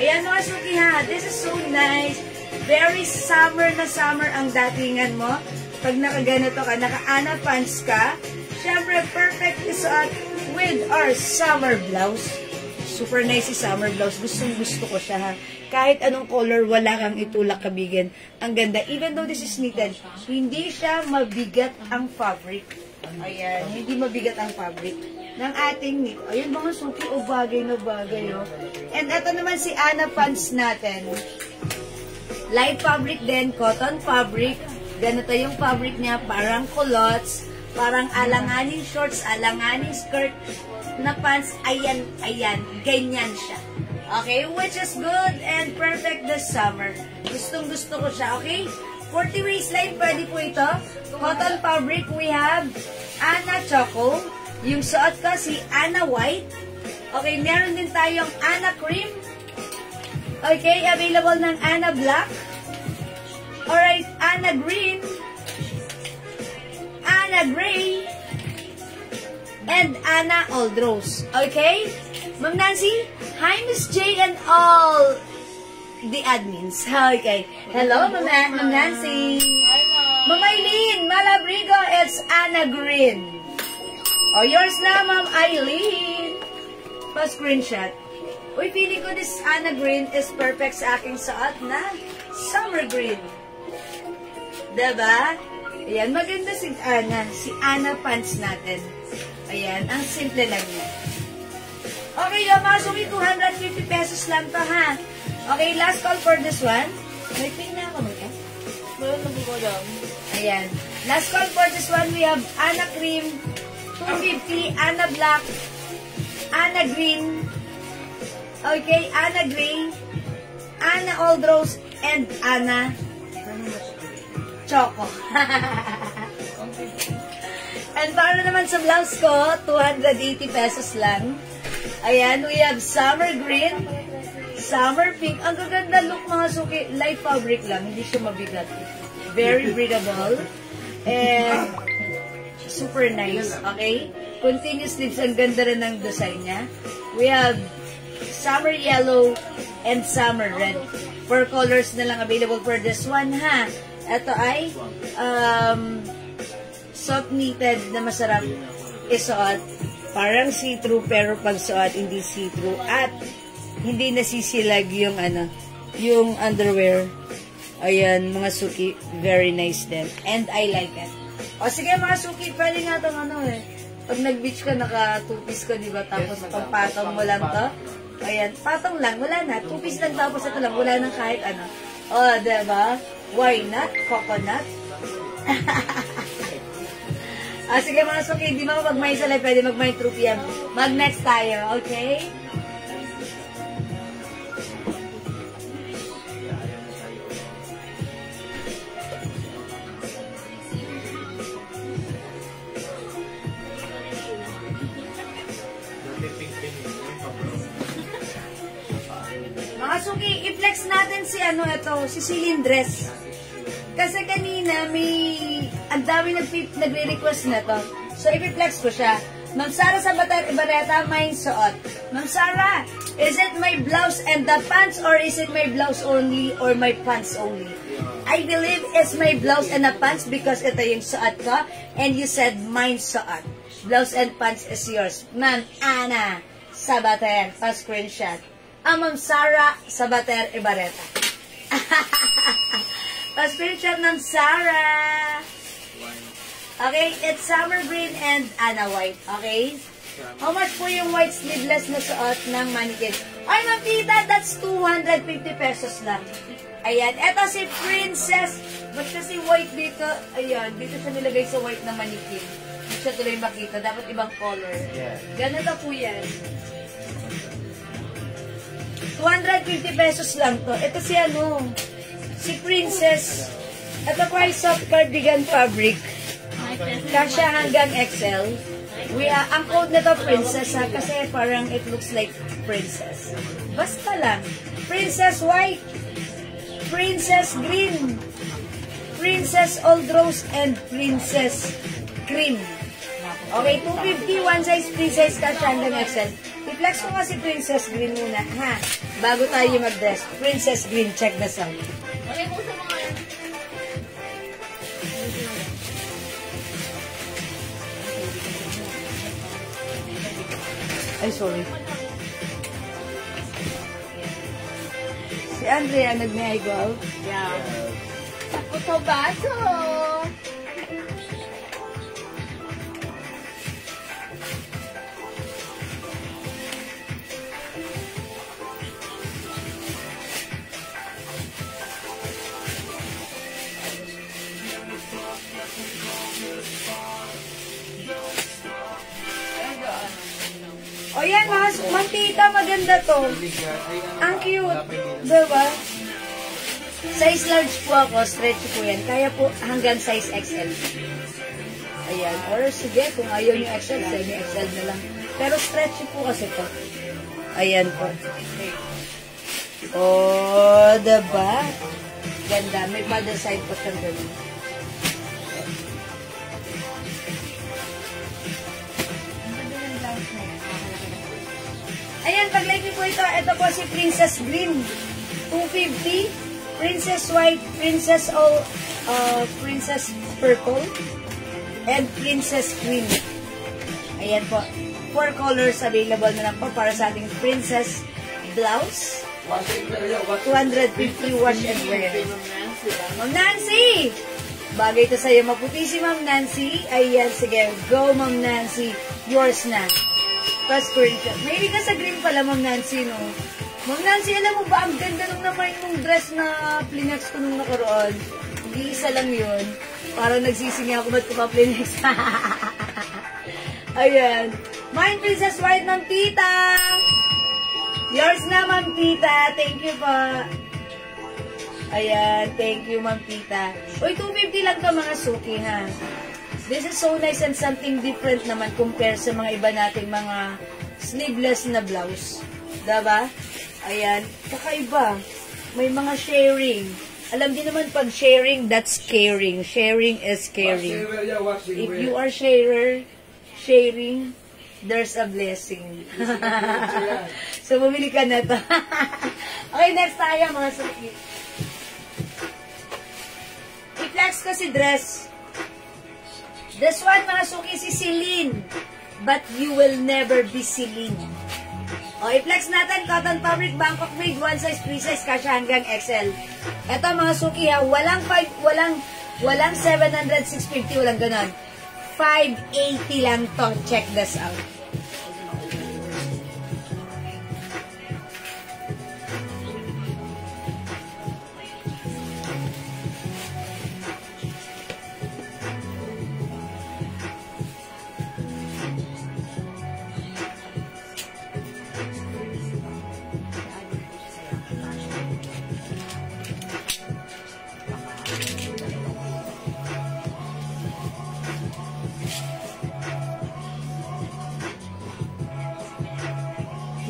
Ayan mga suki ha. This is so nice. Very summer na summer ang datingan mo. Pag nakaganito ka, naka-Ana pants ka, syempre perfect isuot with our summer blouse. Super nice si summer blouse. Gustong gusto ko siya ha. Kahit anong color, wala kang itulak kabigin. Ang ganda. Even though this is knitted, hindi siya mabigat ang fabric. Ayan, hindi mabigat ang fabric ng ating knit. Ayun mga suki, o bagay na bagay. Oh. And ito naman si Ana pants natin. Light fabric din, cotton fabric. Ganito yung fabric niya, parang culottes, parang alanganing shorts, alanganing skirt na pants. Ayan, ayan, ganyan siya. Okay, which is good and perfect this summer. Gustong gusto ko siya, okay? 40 waistline, pwede po ito. Cotton fabric, we have Ana Choco. Yung suot ko, si Ana White. Okay, meron din tayong Ana Cream. Okay, available ng Ana Black. Alright, Ana Green. Ana Gray. And Ana Old Rose. Okay? Ma'am Nancy, hi Miss J and all the admins. Okay. Hello, Ma'am Nancy. Hi, Ma'am. Ma'am Eileen, Malabrigo, it's Ana Green. Oh, yours na, Ma'am Eileen. Pa-screenshot. Uy, feeling ko this Ana Green is perfect sa aking suot na summer green. Diba? Ayan, maganda si Ana. Si Ana pants natin. Ayan, ang simple lang niya. Okay, yung mga suki, 250 pesos lang to, ha? Okay, last call for this one. May pin na ako, Mika? Meron na po lang. Ayan. Last call for this one, we have Ana Cream, 250, Ana Black, Ana Green, okay, Ana Gray, Ana Old Rose, and Ana Choco. And para naman sa blouse ko, 280 pesos lang. Ayan, we have summer green, summer pink. Ang gaganda look mga suki. Light fabric lang, hindi siya mabigat. Very breathable. And super nice, okay? Continuous sleeves, ang ganda rin ng design niya. We have summer yellow and summer red. 4 colors na lang available for this one, ha? Ito ay soft knitted na masarap isuot. Parang see-through pero pag suot hindi see-through at hindi nasisilag yung yung underwear. Ayan, mga suki, very nice din. And I like it. O sige mga suki, pwede nga itong pag nag-beach ka, naka 2-piece ka, diba? Tapos pagpatong mo lang to. Ayan, patong lang, wala na. 2-piece lang tapos ito lang, wala nang kahit ano. O, diba? Why not? Coconut? Sige mga suki, hindi mo mag-my sa live, pwede mag-my through PM. Mag-next tayo, okay? Mga suki, i-flex natin si si Cilindres. Kasi kanina may ang dami nagre-request na to. So, i-flex ko siya. Ma'am Sara Sabater Ibarreta, main suot. Ma'am Sara, is it my blouse and the pants or is it my blouse only or my pants only? I believe it's my blouse and the pants because ito yung suot ko and you said mine suot. Blouse and pants is yours. Ma'am Ana Sabater, pa-screenshot. Ma'am Sara Sabater Ibarreta. Pa-screenshot ng Sarah. Okay, it's summer green and Ana white. Okay? How much po yung white sleeveless na suot ng mannequin? Ay, Ma'am Tita, that's 250 pesos lang. Ayan. Eto si Princess. Ba't kasi white dito? Ayan. Dito siya nilagay sa white na mannequin. Hindi siya tuloy makita. Dapat ibang color. Ganito po yan. 250 pesos lang to. Ito si ano, si Princess. Ito po ay soft cardigan fabric. Kasya hanggang XL. Ang code nito Princess ha, kasi parang it looks like princess. Basta lang. Princess white, Princess green, Princess old rose, and Princess cream. Okay, 250, one size, free size, kasya hanggang XL. I-flex ko nga si Princess green muna, ha? Bago tayo mag-dress. Princess green, check this out. Okay, kung sa mga yan. Ay, sorry. Si Andrea nag-may go out. Yeah. Puto baso. O yan, Ma'am Tita, maganda to. Ang cute. Diba? Size large po ako, stretchy po yan. Kaya po hanggang size XL. Ayan. Or sige, kung ayaw nyo XL, semi-XL na lang. Pero stretchy po kasi to. Ayan po. Oh, diba? Ganda. May mother side po siyang gano'n. Ayan, pag-like niyo po ito. Ito po si Princess Green. 250. Princess White, Princess Princess Purple, and Princess Green. Ayan po. 4 colors available na lang po para sa ating Princess Blouse. 250 wash and wear. Ma'am Nancy! Bagay ito sa'yo. Maputi si Ma'am Nancy. Ayan, sige. Go, Ma'am Nancy. Yours na. Pa-screenshot. Maybe ka sa green pala, Ma'am Nancy, no? Ma'am Nancy, alam mo ba, ang ganda nung naman yung dress na plinex ko nung nakoroon. Hindi isa lang yun. Parang nagsisinga ako, ba't ko pa plinex? Ayan. Mine Princess White ng Tita. Yours na, Ma'am Tita. Thank you pa. Ayan. Thank you, Ma'am Tita. Uy, 250 lang to mga suki, ha? This is so nice and something different naman compare sa mga iba nating mga sleeveless na blouse. Diba? Ayan. Kakaiba. May mga sharing. Alam din naman pag sharing, that's caring. Sharing is caring. If you are sharing, there's a blessing. So, bumili ka na to. Okay, next tayo mga suki. I-flex ko si dress. This one, mga suki, si Celine. But you will never be Celine. O, i-flex natin, cotton fabric, Bangkok wig, one size, free size, kasya hanggang XL. Ito, mga suki, ha, walang 700, 650, walang ganon. 580 lang to. Check this out.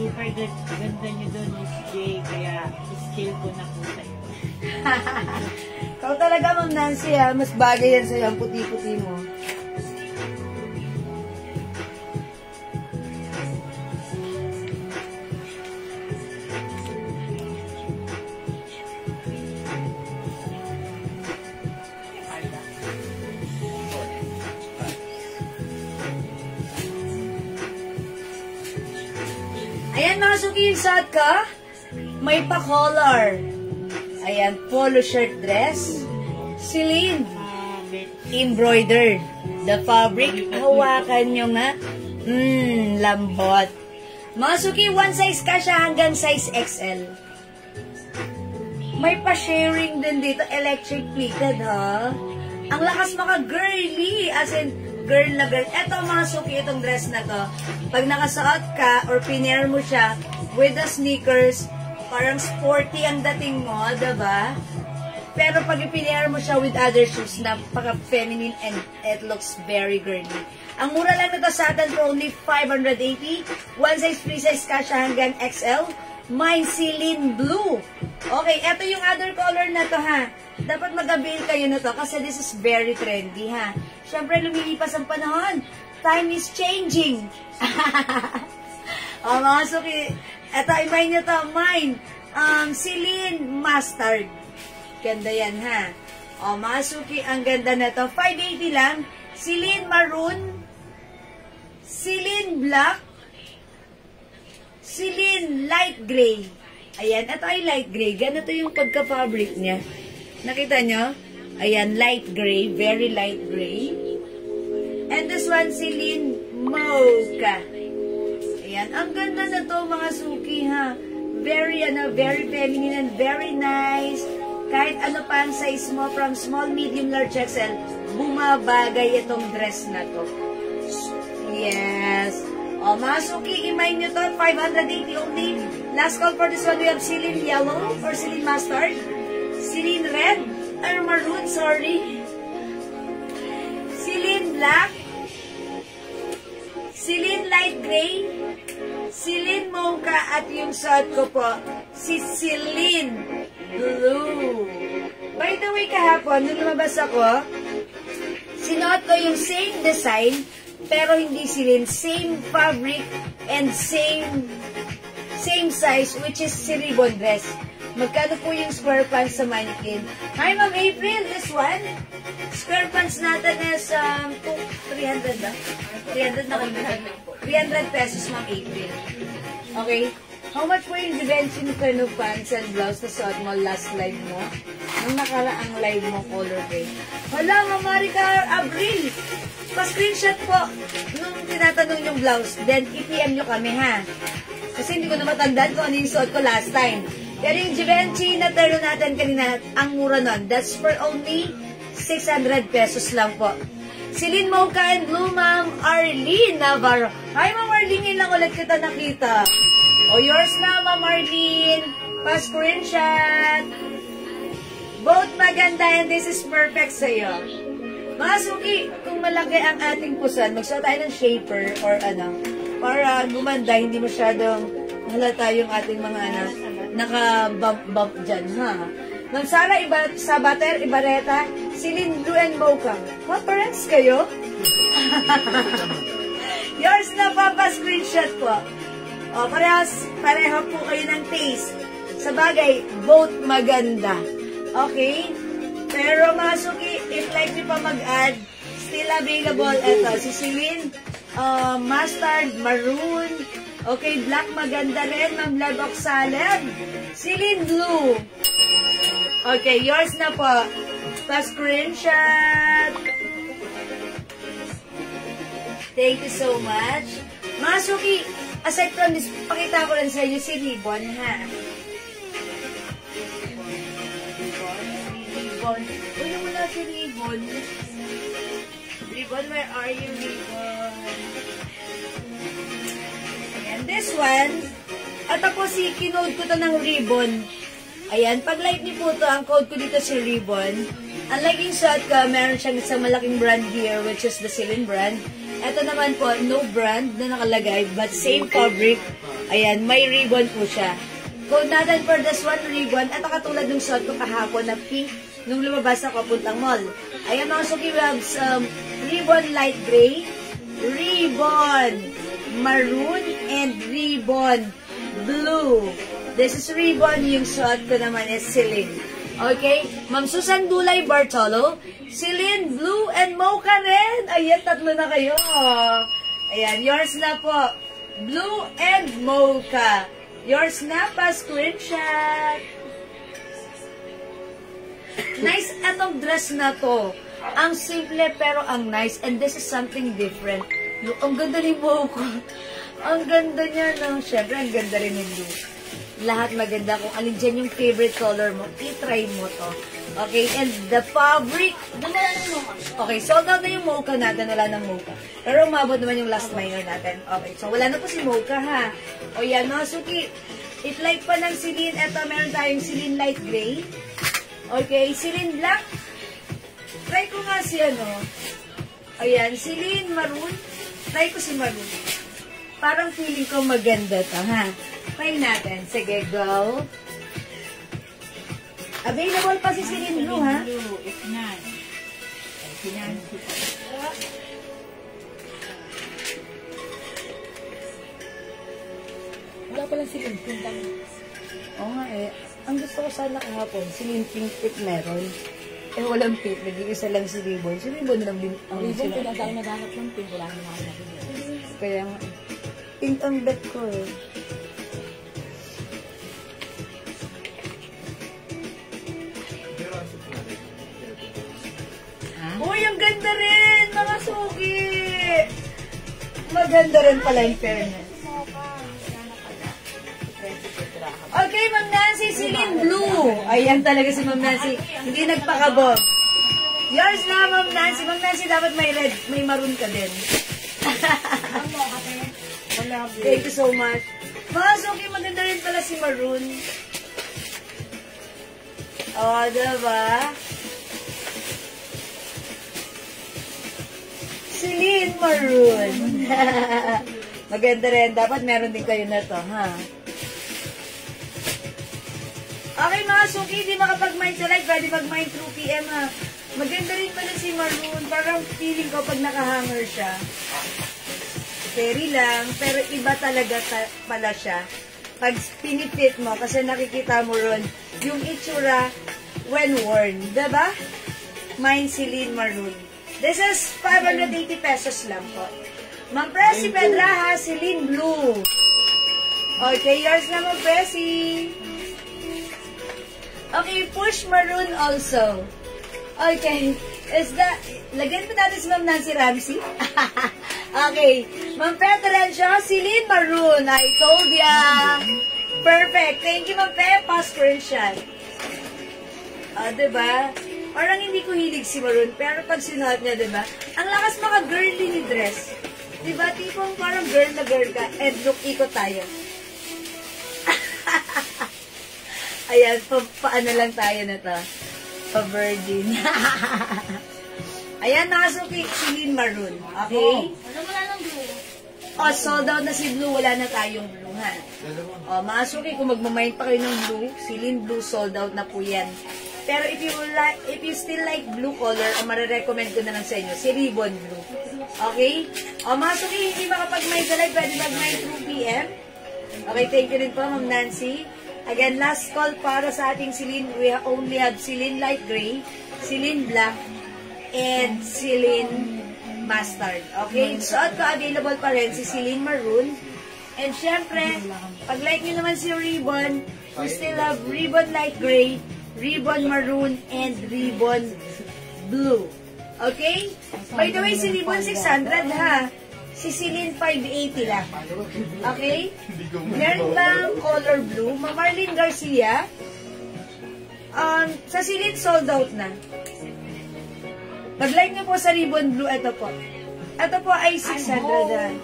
Super ganda nyo doon, Miss J. Kaya, skill ko na po sa'yo. Ikaw talaga, Ma'am Nancy, ha? Mas bagay yan sa'yo, ang puti-puti mo. mga suki, yung suot ko, may pa-color. Ayan, polo shirt dress. Celine, embroidered. The fabric, hawakan nyo nga. Lambot. Mga suki, one size ka siya hanggang size XL. May pa-sharing din dito, electric pleated, ha? Ang lakas maka-girly, as in, girl na girl. Eto mga suki, itong dress na to. Pag nakasuot ka, or pinair mo siya with the sneakers, parang sporty ang dating mo, diba? Pero pag ipinair mo siya with other shoes, napaka-feminine and it looks very girly. Ang mura lang na to sa atin for only 580. One size, free size ka siya hanggang XL. Mine Celine Blue. Okay, eto yung other color na to, ha. Dapat mag-avail kayo na to kasi this is very trendy, ha. Siyempre, lumilipas ang panahon. Time is changing. Mga suki, eto, i-mine nyo to. Mine, Celine Mustard. Ganda yan, ha. Mga suki, ang ganda na to. 580 lang. Celine Maroon. Celine Black. Celine Light Gray. Ayan, ito ay light gray. Ganito yung pagka-fabric niya. Nakita nyo? Ayan, light gray. Very light gray. And this one, Celine Mocha. Ayan, ang ganda na to mga suki, ha. Very, very feminine and very nice. Kahit ano pa ang size mo, from small, medium, large, XL, bumabagay itong dress na to. Yes. Mga suki, i-mine nyo to, 580 only. Last call for this one, we have Celine Yellow or Celine Mustard. Celine Red, or Maroon, sorry. Celine Black. Celine Light Gray. Celine Mocha, at yung suot ko po, si Celine Blue. By the way, kahapon, nung lumabas ako, sinuot ko yung same design, pero hindi Celine, same fabric and same size, which is si ribbon dress. Magkano po yung square pants sa mannequin? Hi, Ma'am April, this one. Square pants natin is 300 ba? 300 na kami. 300 pesos, Ma'am April. Okay. How much po yung Givenchy Nucano pants and blouse na suot mo last live mo? Nung nakaraang live mo, color gray. Hala, Ma'am Maricar Abril! Pa-screenshot po nung tinatanong yung blouse. Then, i-PM nyo kami, ha? Kasi hindi ko na matandaan kung ano yung suot ko last time. Pero yung Givenchy na terno natin kanina, ang mura nun. That's for only 600 pesos lang po. Celine Mocha and Blue, Ma'am Arlene Navarro. Hi, Ma'am Arlene, ngayon lang ulit kita nakita. O, yours na, Ma'am Arlene. Pa-screenshot. Both maganda and this is perfect sa'yo. Mga suki, kung malaki ang ating pusan, magsuot tayo ng shaper or ano, para gumanda, hindi masyadong halata yung ating mga naka-bump dyan, ha? Ma'am Sara, Sabater, Ibareta, Celine Blue and Mocha. What parents kayo? Yours na, Papa, screenshot po. O, pareho po kayo ng taste. Sa bagay, both maganda. Okay? Pero mga suki, if like nyo pa mag-add, still available. Ito, si Celine, Mustard, Maroon, okay, Black maganda rin, Ma'am Labok Salem, Celine Blue. Okay, yours na po. Pa-screenshot. Thank you so much. Mga suki, aside from this, pakita ko lang sa inyo si Ribbon, ha? Ribbon. Uy, wala si Ribbon. Ribbon, where are you, Ribbon? Ayan, this one. At ako kinode ko to ng Ribbon. Ayan, pag like niyo po to, ang code ko dito si Ribbon. Unlike yung suot ko, meron siyang isang malaking brand here, which is the Celine brand. Ito naman po, no brand na nakalagay, but same fabric. Ayan, may ribbon po siya. Code natin for this one, Ribbon. Ito katulad ng suot ko kahapon na pink nung lumabas ako puntang mall. Ayan mga suki, we have Ribbon light gray, Ribbon maroon, and Ribbon blue. This is Ribbon, yung suot ko naman is Celine. Okay? Ma'am Susan Dulay Bartolo, Celine Blue and Mocha red. Ayan, tatlo na kayo. Ayan, yours na po. Blue and mocha. Yours na pa, screenshot. Nice atong dress na to. Ang simple pero ang nice. And this is something different. Look, ang ganda ni mocha. Ang ganda niya, no? Siyempre, ang ganda rin ni blue. Lahat maganda. Kung alin dyan yung favorite color mo, i-try mo to. Okay, and the fabric. Okay, sold out na yung mocha natin. Wala ng mocha. Pero umabot naman yung last minor natin. Okay, so wala na po si mocha, ha? O yan, no? Suki, if like pa ng Celine, eto, meron tayong Celine light gray. Okay, Celine black. Try ko nga si ano. Ayan, Celine maroon. Try ko si maroon. Parang feeling ko maganda to, ha? Try natin. Sige, go. Available pa si Celine Blue, ha? Blue, if not. Si Nancy. Wala palang Celine Pink. Oo nga eh. Ang gusto ko sana kahapon, Celine Pink Pink meron. Eh, walang pink. Nag-iisa lang si Ribbon. Si Ribbon lang din. Ang ibon, kailan tayo naghanap ng pink. Wala naman ako nakikita. Kaya nga. Pink ang bet ko eh. Uy, ang ganda rin! Mga suki! Maganda rin pala yung fairness. Okay, Ma'am Nancy, Celine Blue. Ayan talaga si Ma'am Nancy. Hindi nagpakabob. Yours na, Ma'am Nancy. Ma'am Nancy, dapat may red, may maroon ka din. Thank you so much. Mga suki, maganda rin pala si maroon. O, diba? Celine maroon. Maganda rin. Dapat meron din kayo na to, ha? Okay, mga suki, di makapag-mind sa live. Pwede mag-mind through PM, ha? Maganda rin pala si maroon. Parang feeling ko pag nakahanger siya. Very lang, pero iba talaga pala siya. Pag pinipit mo, kasi nakikita mo ron, yung itsura when worn. Diba? Mine Celine maroon. This is 580 pesos lang po. Ma'am Presi Pedraha, Celine Blue. Okay, yours na Ma'am Presi. Okay, push maroon also. Okay, is that, lagyan mo natin si Ma'am Nancy Ramsey. Okay, Ma'am Petrencio, Celine maroon. I told ya. Perfect. Thank you, Ma'am Pepa. Screenshot. Diba? Parang hindi ko hilig si maroon, pero pag sinuot niya, diba? Ang lakas maka-girly ni dress. Diba? Tipong parang girl na girl ka, and look, ikot tayo. Ayan, paano lang tayo na to? Pa-virgin. Ayan, nakasuki, Celine maroon. Okay? Ano wala ng blue? O, sold out na si blue, wala na tayong blue, ha? O, mga suki, kung magmamind pa kayo ng blue, Celine Blue, sold out na po yan. Pero if you still like blue color, ang marirecommend ko na lang sa inyo, si Ribbon Blue. Okay? O, mga suki, hindi makapag-mind sa live, pwede mag-mind through PM. Okay, thank you rin po, Ma'am Nancy. Again, last call para sa ating Celine. We only have Celine Light Gray, Celine Black, and Celine Mustard. Okay? So, at available pa rin si Celine Maroon. And syempre, pag like nyo naman si Ribbon, we still have Ribbon Light Gray, Ribbon Maroon, and Ribbon Blue. Okay? By the way, si Ribbon 600 ha. Si Celine 580 lang. Okay? Meron bang color blue? Ma Marlene Garcia. Sa Celine sold out na. Pag-like nyo po sa Ribbon Blue, ito po. Ito po ay 600.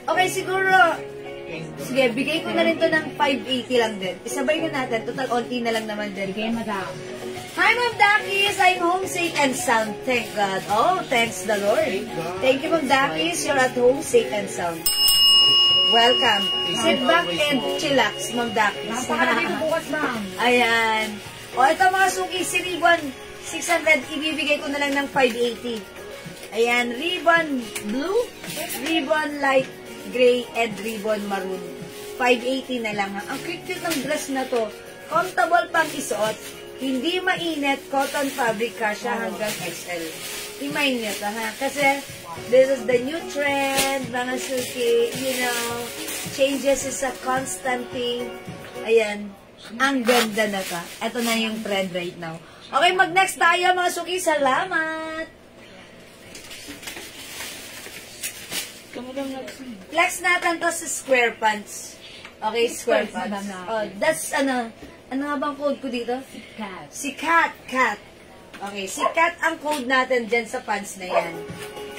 Okay, siguro, sige, bigay ko na rin to ng 580 lang din. Isabay na natin. Total, onti na lang naman din. Sige, madam. Hi, Ma'am Dakis. I'm home safe and sound. Thank God. Oh, thanks the Lord. Thank you, Ma'am Dakis. You're at home safe and sound. Welcome. Sit back and chillax, Ma'am Dakis. Napakalaki ko bukas, ma'am. Ayan. O, ito mga suki, si Ribbon 600, ibibigay ko na lang ng 580. Ayan, Ribbon Blue, Ribbon Light Gray, and Ribbon Maroon. 580 na lang. Ang cute ng dress na to. Comfortable pang isuot. Hindi mainit, cotton fabric ka siya hanggang XL. i-mind nyo to, ha? Kasi, this is the new trend, mga suki, you know, changes is a constant thing. Ayan, ang ganda na to. Ito na yung trend right now. Okay, mag-next tayo, mga suki. Salamat! Flex natin to sa square pants. Okay, square pants. Oh, that's, ano nga bang code ko dito? Si Cat. Okay, si Cat ang code natin dyan sa pants na yan.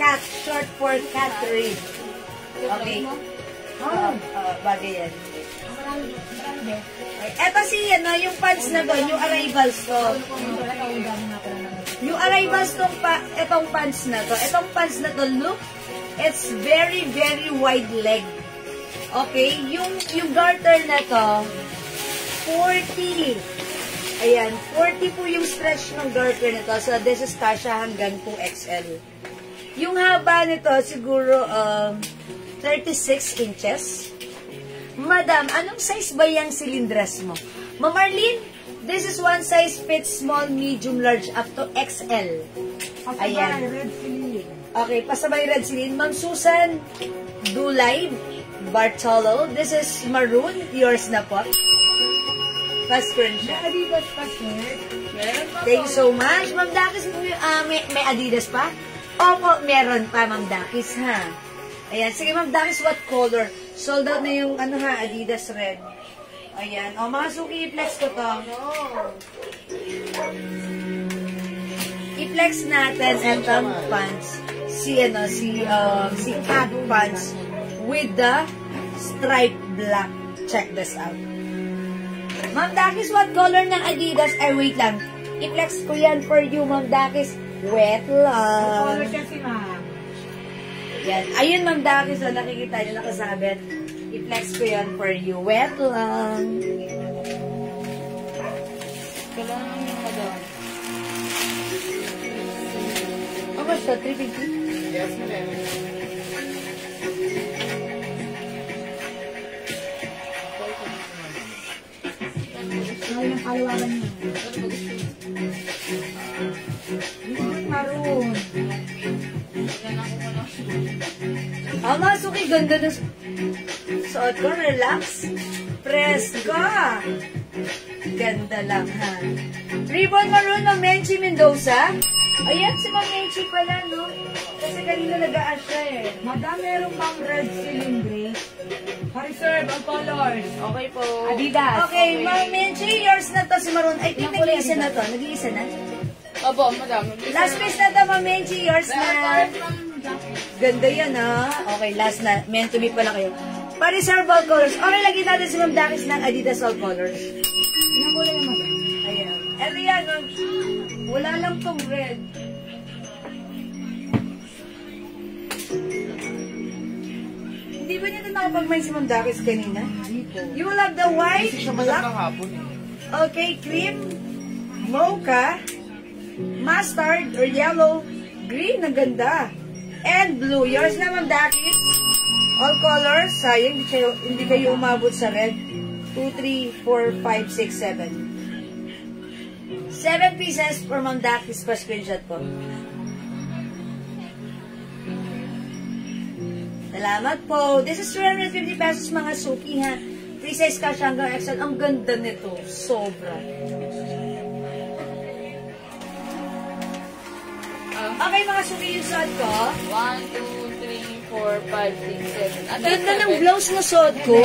Cat, short for Catherine. Okay? Bagay yan. Okay. Eto si, yung pants na doon, yung arrivals to. Yung arrivals to, etong pants na to. Etong pants na to, look, it's very, very wide leg. Okay? Yung garter na to, 40. Ayan, 40 po yung stretch ng garter nito. So, this is kasha hanggang 2XL. Yung haba nito, siguro 36 inches. Madam, anong size ba yung silindres mo? Ma'am Marlene, this is one size fits small, medium, large, up to XL. Ayan. Okay, pasabay red silin. Ma'am Susan Dulay Bartolo, this is maroon. Yours na po. Pa-screenshot. May Adidas pa, sir. Thank you so much. Ma'am Dakis, may Adidas pa? Opo, meron pa, Ma'am Dakis, ha? Ayan. Sige, Ma'am Dakis, what color? Sold out na yung, Adidas red. Ayan. O, mga suki, i-flex ko to. I-flex natin itong pants. Si cat pants with the striped black. Check this out. Ma'am Dakis, what color ng Adidas? Ay, wait lang. I-flex ko yan for you, Ma'am Dakis. Wet lang. Color kasi, ma'am. Yan. Ayun, Ma'am Dakis, nakikita niyo nakasabit. I-flex ko yan for you. Wet lang. Kailangan yung madam. How much to? 350? Yes, madam. Ay, ang kaliwalan niya. Maroon. Mga suki, ganda na suot ko. Relax. Presko. Ganda lang, ha? Ribbon maroon ng Menchi Mendoza. Ayan, si Ma'am Menchi pala, no? Kasi kanina nag-a-ash siya, eh. Madam, meron bang red cylindre? Pa-reserve ang colors. Okay po. Adidas. Okay, Ma'am Menchi, yours na to si Maroon. I think nag-iisa na to. Nag-iisa na. Opo, madam. Last piece na to, Ma'am Menchi, yours na. Ganda yan, ha? Okay, last na. Meant to be pala kayo. Pa-reserve all colors. Okay, lagyan natin si Ma'am Dakis ng Adidas all colors. Ilang kulay yung madam? Ayan. Eto yan, wala lang tong red. Hindi ba nito nakapag-mind si Ma'am Dakis kanina? You will have the white, Kasi siya madam black, ng hapon eh. okay, cream, mocha, mustard or yellow, green, ang ganda, and blue. Yours na, Ma'am Dakis. All colors. Sayang, hindi kayo umabot sa red. 2, 3, 4, 5, 6, 7. 7 pieces for Ma'am Dakis pa screenshot po. Salamat po. This is 350 pesos mga suki, ha. Free size cash hanggang XL. Ang ganda nito. Sobra. Okay mga suki yung suot ko. 1, 2, 3, 4, 5, 6, 7. Ganda ng blouse na suot ko.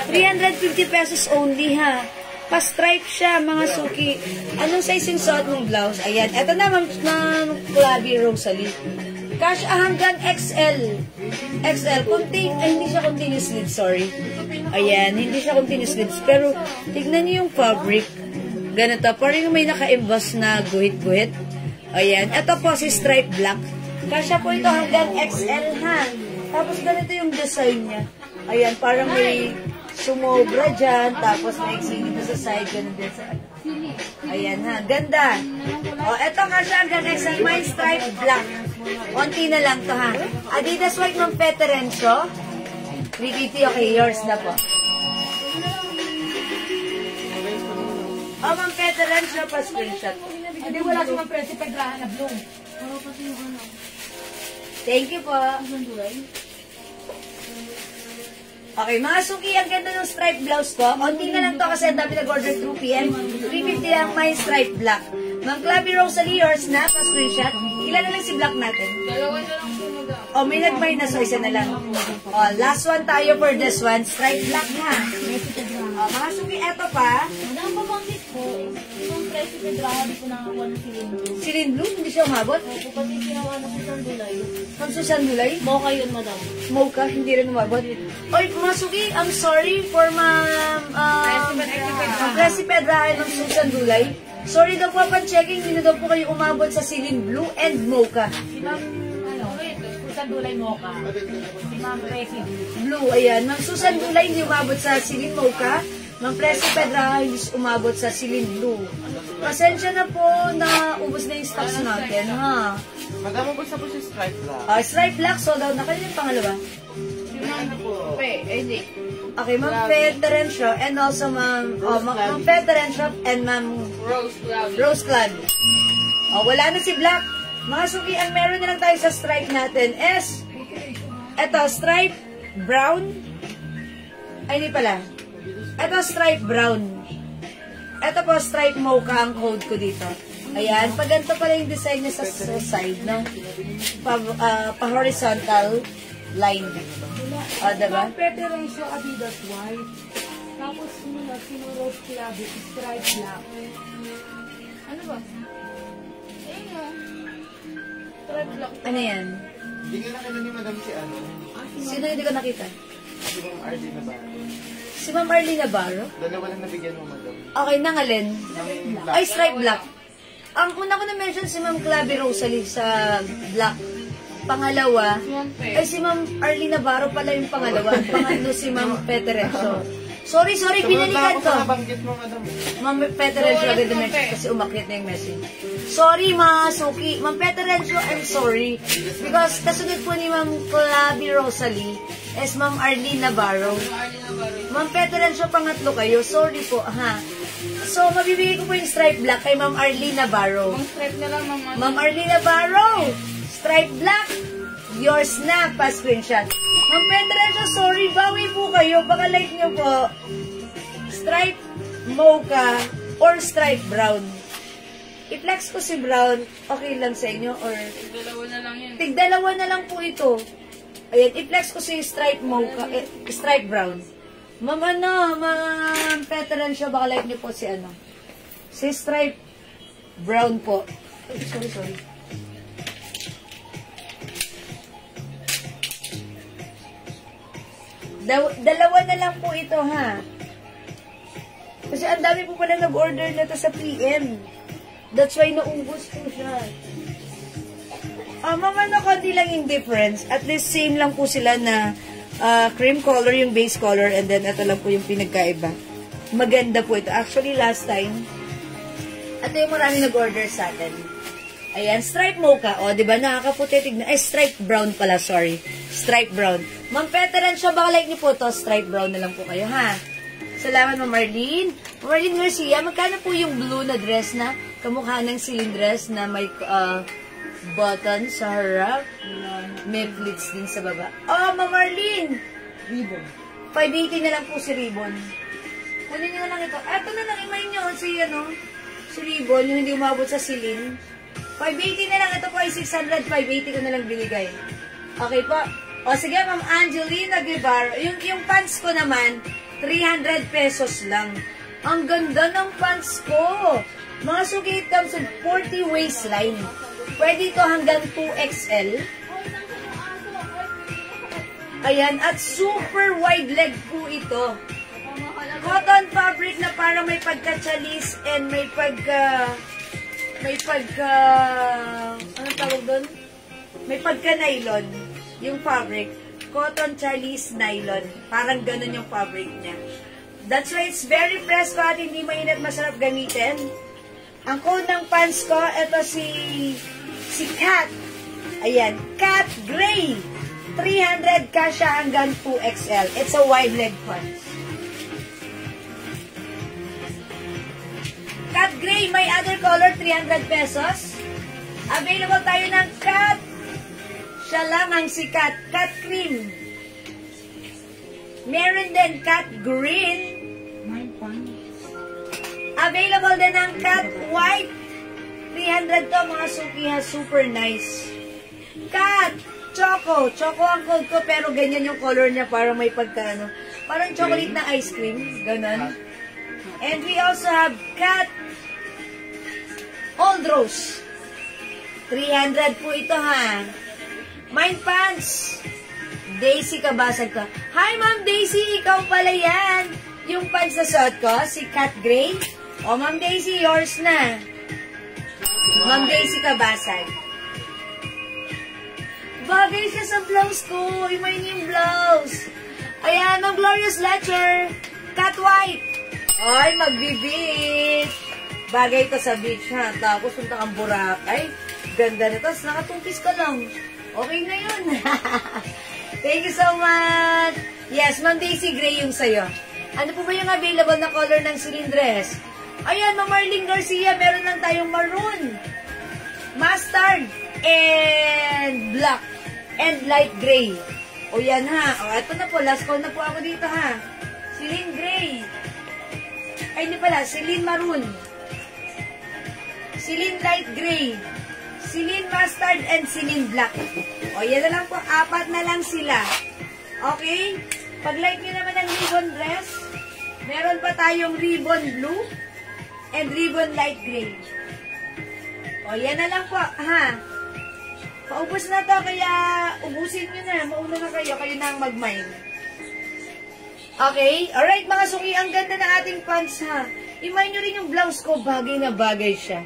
350 pesos only, ha. Pa-stripe siya, mga suki. Anong size yung suot ng blouse? Ayan. Ito na, Ma'am Clavi Rosalie. Cash hanggang XL. XL. Hindi siya continuous sleeves, sorry. Ayan, hindi siya continuous sleeves. Pero, tignan niyo yung fabric. Ganito. Parang may naka-emboss na guhit-guhit. Ayan. Ito po si stripe black. Kasya po ito hanggang XL, ha. Tapos ganito yung design niya. Ayan, parang may sumobra dyan. Tapos may exhibit sa side. Ganun din sa ayan, ha. Ganda. O, ito kasya hanggang XL. May stripe black. Konti na lang to, ha. Adidas white ng Peterencio. 350, okay, yours na po. O, Ma'am Peterencio pa screenshot. Hindi, wala sa mga presi pedrahan na blue. Oo, pati yung ano. Thank you po. Ang gulay. Okay, mga suki, ang ganda ng stripe blouse ko. Konti na lang to kasi ang dami nag-order 2 p.m. 350 lang may stripe black. Mang Clavi Rosalie, yours na, pa-screenshot. Ilan na lang si black natin? Dalawa na lang po, madam. Oh, may nag-minus, so isa na lang. Oh, last one tayo for this one. Stripe black na. Oh, mga suki, eto pa. Madam, pabanggit ko, itong price na drahan ko nakakuha ng silindro. Silin Blue, hindi siya umabot. Opo, pati ginawa na Susan Dulay. Ang Susan Dulay. Mocha yun, madam. Mocha, hindi rin umabot. Oy, mga suki, I'm sorry for Presi Pedrahan ng Susan Dulay. Sorry daw po, pan-checking, hindi na daw po kayo umabot sa Silin Blue and Mocha. Si Ma'am, Susan Dulay Mocha. Si Ma'am Presi. Blue, ayan. Ma'am Susan Dulay hindi umabot sa Silin Mocha. Ma'am Presi Pedrahan hindi umabot sa Silin Blue. Pasensya na po na ubos na yung stocks natin, ha? Madam, gusto po si Stripe Black. Stripe Black, sold out na. Kanina yung pangalawa? Hindi. Okay, Ma'am Federencio and also Ma'am Federencio and Ma'am Rose Clan. Oh, wala na si Black. Mga suki, ang meron na lang tayo sa stripe natin is eto, stripe brown. Ay, hindi pala. Eto, stripe brown. Eto po, stripe mocha ang code ko dito. Ayan, pag ganito pala yung design niya sa side, no? Pa-horizontal line. O, diba? Peterencio Adidas White. Tapos sumunod, sino Rose Clavi, stripe black. Ano ba? Ayun o. Stripe black. Ano yan? Bigyan na kami ni Madam si ano. Sino hindi ko nakita? Si Ma'am Arlie na ba? Si Ma'am Arlie Navarro? Dalawa lang nabigyan mo, Madam. Okay, nangalin. Ng black. Ay, stripe black. Ang una ko na-mention si Ma'am Clavi Rosalie sa black. Pangalawa, ay si Ma'am Arlie Navarro pala yung pangalawa. Ang pangatlo si Ma'am Peterencio. Sorry, binalikan ko. Nabanggit mo, Madam. Ma'am Peterencio agad na-mention kasi umakyat na yung message. Sorry, mga suki. Ma'am Peterencio, I'm sorry. Because kasunod po ni Ma'am Clavi Rosalie is Ma'am Arlie Navarro. Ma'am Peterencio, pangatlo kayo. Sorry po, ha. So, mabibigay ko po yung stripe black kay Ma'am Arlie Navarro. Ang stripe na lang, mama. Ma'am Arlie Navarro, stripe black, yours na, pa-screenshot. Ma'am Peterencio, sorry, bawi po kayo. Baka like nyo po, stripe mocha or stripe brown. I-flex ko si brown, okay lang sa inyo? Or Dalawa na lang yun. tigdalawa na lang po ito. Ayan, i-flex ko si stripe mocha, stripe brown. Ma'am Peterencio, baka like niyo po si ano? Si stripe brown po. Ay, sorry. Dalawa na lang po ito, ha? Kasi ang dami po pala nag-order na to sa PM. That's why naubos po siya. Mama, konti lang yung difference. At least same lang po sila na cream color yung base color and then ito lang po yung pinagkaiba. Maganda po ito. Actually, last time, ito yung marami nag-order sa atin. Ayan, stripe mocha. O, diba? Nakakaputi. Tignan. Ay, stripe brown pala. Sorry. Stripe brown. Ma'am Peterencio, baka like niyo po to. Stripe brown na lang po kayo, ha? Salamat, Ma'am Marlene. Marlene Garcia, magkano po yung blue na dress na kamukha ng cylindress na may button sa harap? May pleats din sa baba. Oh, Ma'am Marlene! Ribbon. 580 na lang po si ribbon. Kunin niyo na lang ito. Eto na lang, imay niyo si ribbon, yung hindi umabot sa silin. 580 na lang. Ito po ay 600. 580 ko na lang binigay. Okay po. O sige, Ma'am Angelina Guevara. Yung pants ko naman, 300 pesos lang. Ang ganda ng pants ko. Mga suki, it comes with 40 waistline. Pwede ito hanggang 2XL. Ayan. At super wide leg po ito. Cotton fabric na parang may pagka-chalis and may anong tawag doon? May pagka-nylon yung fabric. Cotton chalis nylon. Parang ganun yung fabric niya. That's why it's very fresco at hindi mainit, masarap gamitin. Ang code ng pants ko, ito si Cat. Ayan, Cat Gray. 300 ka siya hanggang 2XL. It's a wide leg pants. Cat Gray, may other color, 300 pesos. Available tayo ng cat. Siya lang ang sikat. Cat cream. Meron din cat green. Available din ang cat white. 300 to mga suki ha. Super nice. Cat choco. Choco ang code ko pero ganyan yung color niya. Parang may pagkano. Parang chocolate na ice cream. Ganon. And we also have cat Old Rose. 300 po ito ha. Mind pants. Daisy kabasag ka. Hi Ma'am Daisy, ikaw pala yan. Yung pants na suot ko, si Cat Gray. O Ma'am Daisy, yours na. Ma'am Daisy kabasag. Bagay siya sa blouse ko. Imay niyo yung blouse. Ayan, Ma'am Glorious Lecture. Cat White. Ay, magbibit. Bagay ito sa beach ha. Tapos punta kang Boracay. Ganda na. Tapos nakatungkis ka lang. Okay na yun. Thank you so much. Yes, Ma'am Daisy, gray yung sayo. Ano po ba yung available na color ng cylindres? Ayan, Ma'am Marlene Garcia, meron lang tayong maroon, mustard, and black, and light gray. O yan ha. O, ito na po. Last call na po ako dito ha. Celine gray. Ay, hindi pala. Celine maroon. Celine light gray. Celine mustard and Celine black. O, yan na lang po. 4 na lang sila. Okay? Pag-like nyo naman ang ribbon dress, meron pa tayong ribbon blue and ribbon light gray. O, yan na lang po. Ha? Paubos na to, kaya ubusin nyo na. Mauna na kayo. Kayo na ang mag-mine. Okay? Alright, mga suki. Ang ganda ng ating pants, ha? Imay nyo rin yung blouse ko. Bagay na bagay siya.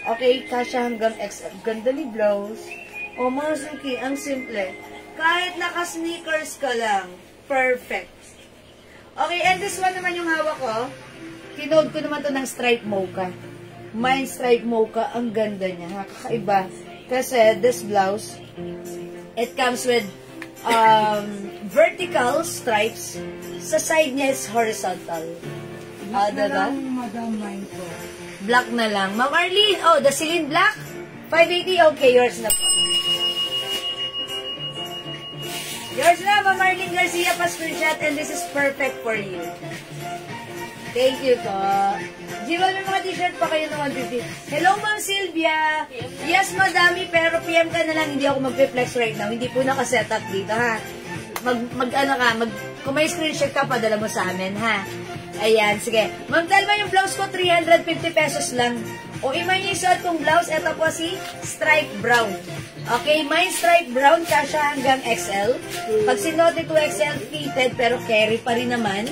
Okay, kasya hanggang XL. Ganda ni blouse. O mga suki, ang simple. Kahit naka-sneakers ka lang, perfect. Okay, and this one naman yung hawak ko. Kinode ko naman to ng stripe mocha. Mine stripe mocha, ang ganda niya. Kakaiba. Kasi this blouse, it comes with vertical stripes. Sa side niya is horizontal. Diba? Madam Mine po. Black na lang. Ma'am Arlene, oh, the Celine black? 580, okay, yours na po. Yours na, Ma'am Arlene Garcia, pa-screenshot, and this is perfect for you. Thank you po. Jiwal, may mga t-shirt pa kayo ng 150. Hello, Ma'am Sylvia. Yes, madami, pero PM ka na lang, hindi ako mag-flex right now. Hindi po nakaset up dito, ha? Kung may screenshot ka, padala mo sa amin, ha? Ayan, sige. Ma'am Telma, yung blouse ko, 350 pesos lang. O imay niyo isuot kong blouse, ito po si stripe brown. Okay, mine stripe brown, kasya hanggang XL. Pag sinuot ni 2XL, fitted, pero carry pa rin naman.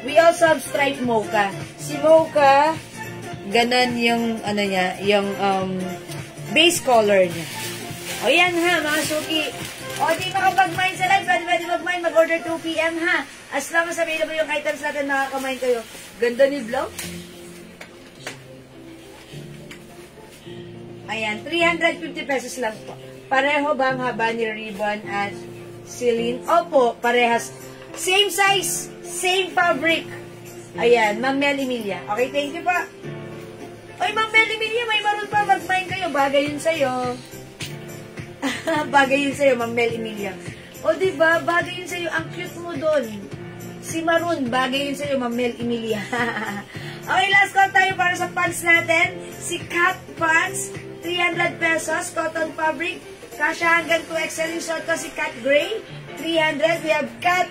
We also have stripe mocha. Si mocha, ganan yung, ano niya, yung base color niya. O yan ha, mga suki. O di makapag-mine sa live, pwede mag-mine, mag-order 2 PM ha. As long as available yung items natin, makaka-mine kayo. Ganda ni blouse. Ayan, 350 pesos lang po. Pareho ba ang haba ni ribbon at Celine? Opo, parehas. Same size, same fabric. Ayan, Ma'am Mel Emilia. Okay, thank you pa. Oy, Ma'am Mel Emilia, may maroon pa. Mag-mine kayo. Bagay yun sa'yo. Bagay yun sa'yo, Ma'am Mel Emilia. O, diba? Bagay yun sa'yo. Ang cute mo doon. Si Maroon, bagay yun sa'yo, Ma'am Mel Emilia. Okay, last call tayo para sa pants natin. Si Cat Pants, 300 pesos, cotton fabric. Kasya hanggang 2XL yung short ko, si Cat Gray, 300. We have Cat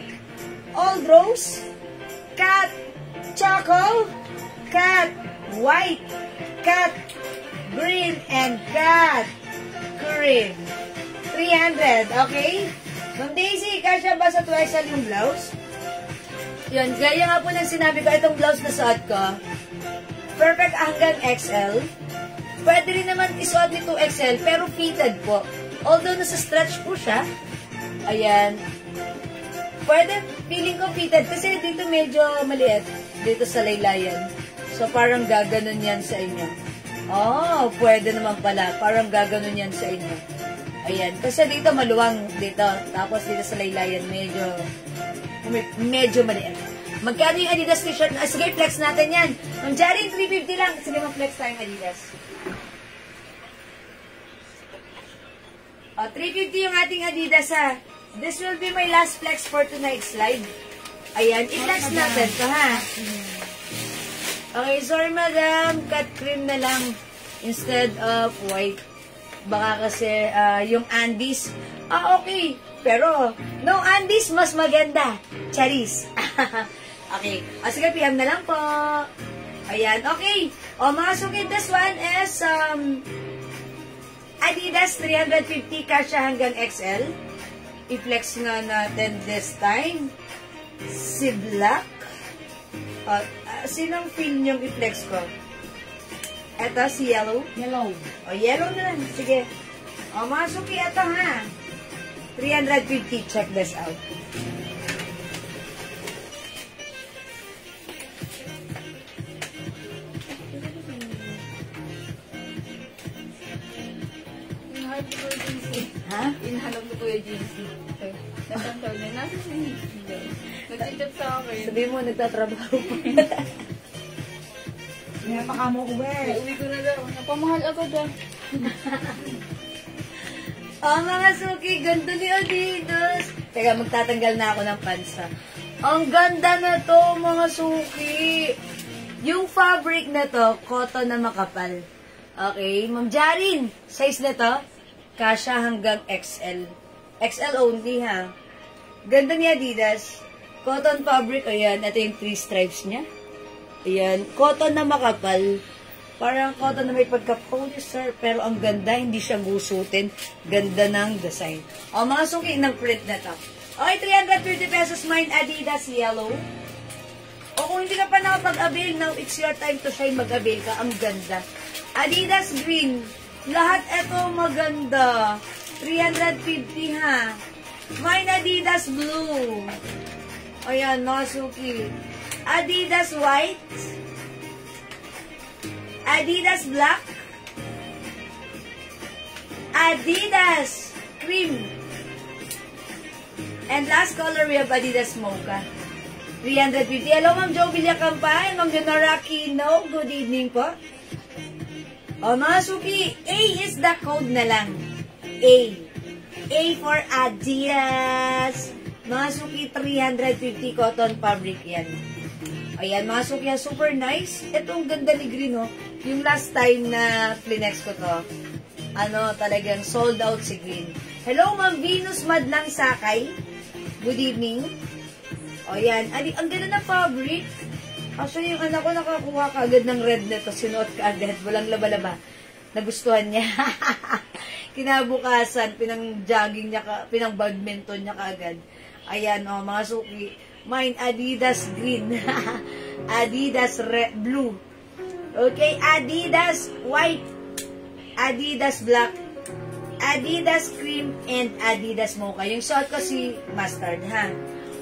Old Rose, Cat Choco, Cat White, Cat Green, and Cat Cream. 300, okay? Ma'am Daisy, kasya ba sa 2XL yung blouse? Yun, gaya nga po ng sinabi ko, itong blouse na suot ko, perfect hanggang XL. Pwede rin naman isuot ni 2XL, pero fitted po. Although nasa stretch po siya, ayan, pwede, feeling ko fitted, kasi dito medyo maliit, dito sa laylayan. So, parang gaganon yan sa inyo. Oh, pwede naman pala, parang gaganon yan sa inyo. Ayan, kasi dito maluwang dito, tapos dito sa laylayan, medyo maliit. Magkano yung Adidas t-shirt? Sige, flex natin yan. Ang Jarin, 350 lang. Sige, mag-flex tayong Adidas. 350 yung ating Adidas ha. This will be my last flex for tonight's live. Ayan, i-flex natin to ha. Okay, sorry madam, cut cream na lang instead of white. Baka kasi yung Andes, okay. Pero, no Andes, mas maganda. Charis. Okay. Sige, PM na lang po. Ayan, okay. Mga sukid, this one is Adidas 350 kasya hanggang XL. I-flex nga natin this time. Si Black. Sinong film yung i-flex ko? Eto, si Yellow. Yellow. Yellow na lang. Sige. Mga suki, eto ha. 350. Check this out. Ha? Inahanap ko Kuya JC. Natantaw niya. Nasa si nag-chat sa akin. Sabi mo, nagtatrabaho pa. Pinapaka mo ko ba? Uwi ko na daw. Napamahal ako dyan. Mga suki, ganda ni Adidas. Teka, magtatanggal na ako ng pants ha. Ang ganda na to, mga suki. Yung fabric na to, cotton na makapal. Okay, Ma'am Jarin, size na to, kasya hanggang XL. XL only ha. Ganda ni Adidas. Cotton fabric, ayan. Ito yung 3 stripes niya. Ayan, cotton na makapal. Parang cotton na may pagka-polyester, pero ang ganda, hindi siya gusutin. Ganda ng design. Mga suki ng print na to. Okay, 350 pesos mine, Adidas Yellow. O kung hindi ka pa nakapag-avail, now it's your time to shine, mag-avail ka. Ang ganda. Adidas Green. Lahat ito maganda. 350 ha. Mine Adidas Blue. Ayan, Nasuki. Adidas White. Adidas Black. Adidas Cream. And last color, we have Adidas Mocha. 350. Hello, Ma'am Jo Villacampan. Ma'am Jonora Aquino. Good evening po. Mga suki, A is the code na lang. A. A for Adidas. Mga suki, 350 cotton fabric yan. Ayan, mga suki, super nice. Itong ganda ni Green, oh. Yung last time na flinex ko to, talagang sold out si Green. Hello, Ma'am Venus Madlang Sakay. Good evening. Ayan, ang ganda ng fabric. Actually, yung anak ko nakakuha kaagad ng red nito. Sinuot kaagad. Walang laba-laba. Nagustuhan niya. Kinabukasan, pinang-jogging niya, pinang-badminton niya kaagad. Ayan, mga suki. Mine, Adidas Green. Adidas Blue. Okay, Adidas White. Adidas Black. Adidas Cream, and Adidas Mocha. Yung suot ko si Mustard, ha?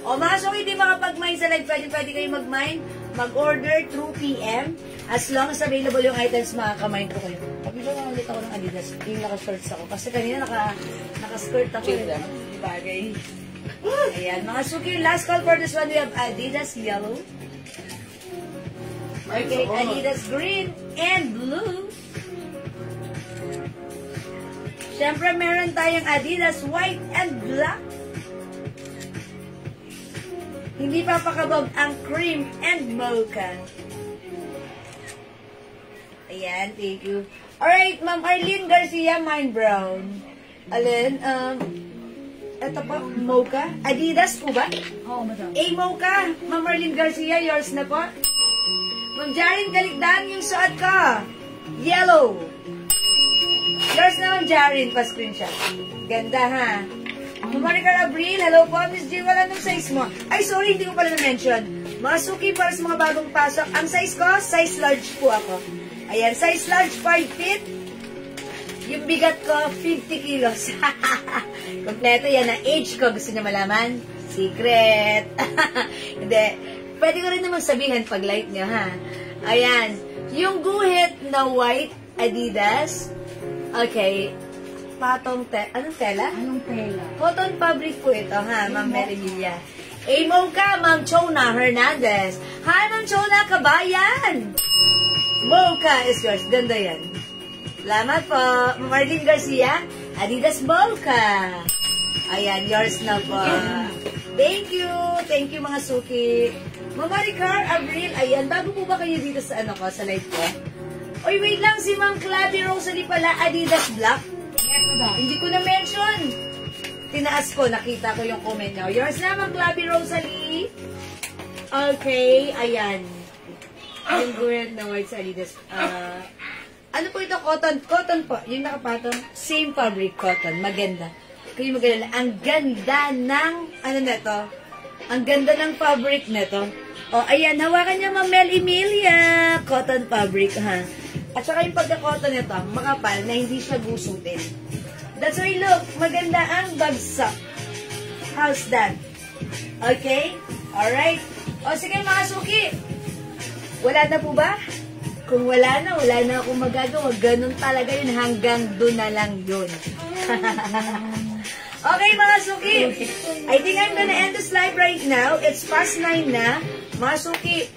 Mga suki, hindi makapag-mine sa live. Pwede kayo mag-mine. Mag-order through PM. As long as available yung items, makaka-mine ko kayo. Pag-video nga ulit ako ng Adidas. Yung naka-shorts ako. Kasi kanina naka-skirt ako. Bagay. Ayan, mga suki, last call for this one. We have Adidas Yellow. Okay, Adidas Green and Blue. Siyempre, meron tayong Adidas White and Black. Hindi papakabog ang Cream and Mocha. Ayan, thank you. Alright, Ma'am Arlene Garcia, mine brown. Alin, ito po, Mocha. Adidas po ba? Oo, madam. Mocha. Ma'am Arlene Garcia, yours na po. Ma'am Jarin Galigdan, yung suot ko. Yellow. Yours na, Ma'am Jarin, pa-screenshot. Ganda, ha? Monica Abril, hello po, Miss G, wala nung size mo. Ay, sorry, hindi ko pala na-mention. Mga suki para sa mga bagong pasok. Ang size ko, size large po ako. Ayan, size large, 5 feet. Yung bigat ko, 50 kilos. Kompleto yan, ang age ko. Gusto niya malaman? Secret. Hindi. Pwede ko rin naman sabihin pag like niyo, ha? Ayan. Yung guhit na white Adidas. Okay. Anong tela? Anong tela? Cotton fabric po ito, ha, Ma'am Melilla. Mocha, Ma'am Chona Hernandez. Hi, Ma'am Chona, kabayan! Mocha is yours. Ganda yan. Salamat po. Ma'am Arlene Garcia. Adidas Bolka. Ayan, yours na po. Thank you. Thank you mga suki. Mama Ricar, Avril, ayan, bago po ba kayo dito sa sa live ko? Oy, wait lang, si Ma'am Clavi Rosalie pala, Adidas Black. Yes, madam. Hindi ko na-mention. Tinaas ko, nakita ko yung comment nyo. Yours na, Ma'am Clavi Rosalie. Okay, ayan. Yung good na white sa Adidas. Ano po ito? Cotton. Cotton po. Yung nakapatong, same fabric, cotton. Maganda. Kayo maganda. Ang ganda ng, ano na to? Ang ganda ng fabric na to. O, ayan, hawakan niya, Ma'am Mel Emilia. Cotton fabric, ha? At saka yung pagka-cotton nito, makapal na hindi siya gusutin. That's why, look, maganda ang bagsak. How's that? Okay? Alright? O, sige mga suki. Wala na po ba? Kung wala na akong magagawa. Ganun talaga yun. Hanggang doon na lang yun. Okay, mga suki. I think I'm gonna end this live right now. It's past 9 na. Mga suki,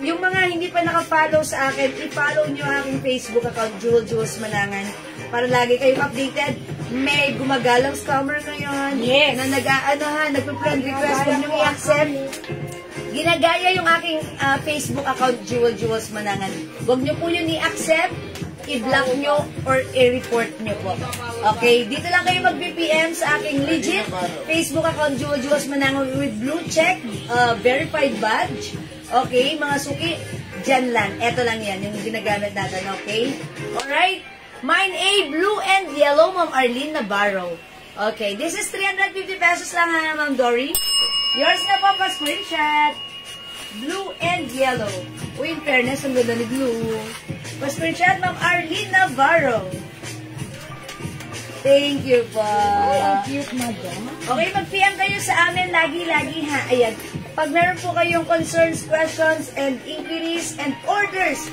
yung mga hindi pa naka-follow sa akin, i-follow nyo aking Facebook account, Jewel Jules Manangan, para lagi kayong updated. May gumagalang scammer ngayon. Yes. Na nagpa-friend request. Kung nyo i-accept, ginagaya yung aking Facebook account, Jewel Jules Manangan. Huwag nyo po yun i-accept, i-block nyo, or i-report nyo po. Okay? Dito lang kayo mag-BPM sa aking legit Facebook account, Jewel Jules Manangan with blue check, verified badge. Okay? Mga suki, dyan lang. Eto lang yan, yung ginagamit natin. Okay? Alright? Mine A, blue and yellow, Ma'am Arlene Navarro. Okay, this is 350 pesos lang ha, Ma'am Dory. Yours na po, pa-screenshot. Blue and yellow. Uy, in fairness, ang ganda ni blue. Pa-screenshot, Ma'am Arlene Navarro. Thank you po. Ang cute, madam. Okay, mag-PM kayo sa amin lagi-lagi ha. Ayan. Pag meron po kayong concerns, questions, and inquiries, and orders,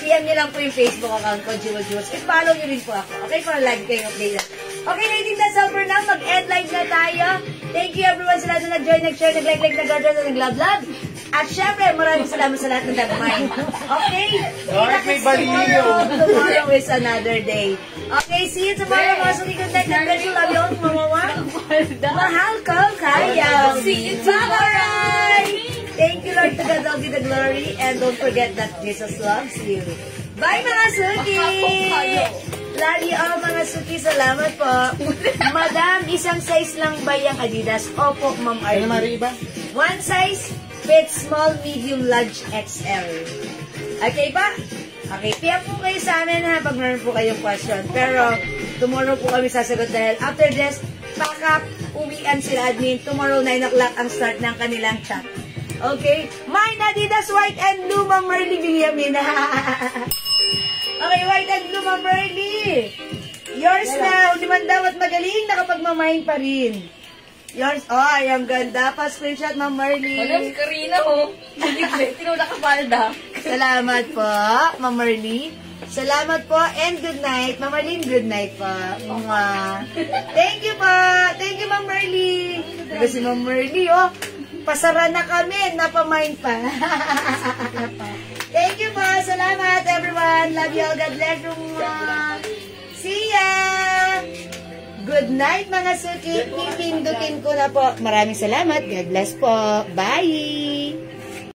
PM nyo lang po yung Facebook account ko, Jewel Jules. I-follow nyo rin po ako. Okay, para lagi kayong updated. Okay, I think that's all for now. Mag-end live na tayo. Thank you everyone sa lahat na nag-join, nag-share, nag-like, nag-order, nag-love. At syempre, maraming salamat sa lahat ng nag-mind. Okay? Kita-kits tomorrow is another day. Okay, see you tomorrow. Mga suki, good night. God bless you. Love you all. Mamawa. Mahal ko kayo. See you tomorrow. Thank you, Lord, to God all be the glory. And don't forget that Jesus loves you. Bye, mga suki! Love you all, mga suki. Salamat po. Madam, isang size lang ba yung Adidas? Opo, Ma'am Arlene. One size, fits small, medium, large, XL. Okay ba? Okay, PM po kayo sa amin ha pag meron po kayong question. Pero, tomorrow po kami sasagot dahil after this, pack up, uwian sila admin. Tomorrow, 9 o'clock ang start ng kanilang chat. Okay? Mine, Adidas, white and blue, Ma'am Merly Benjamin. Okay, white and blue, Ma'am Merly. Yours na. Uliman daw at magaling, nakapagmamahin pa rin. Yours, ay, ang ganda. Pa-screenshot, Ma'am Merly. Wala si Karina, oh. Tinula ka palda. Salamat po, Ma'am Merly. Salamat po, and good night. Ma'am Merly, good night po. Thank you po. Thank you, Ma'am Merly. Kasi Ma'am Merly, oh. Pasara na kami, napamain pa. Thank you po. Salamat, everyone. Love you all. God bless you. See ya! Good night, mga suki. Pipindutin ko na po. Maraming salamat. God bless po. Bye!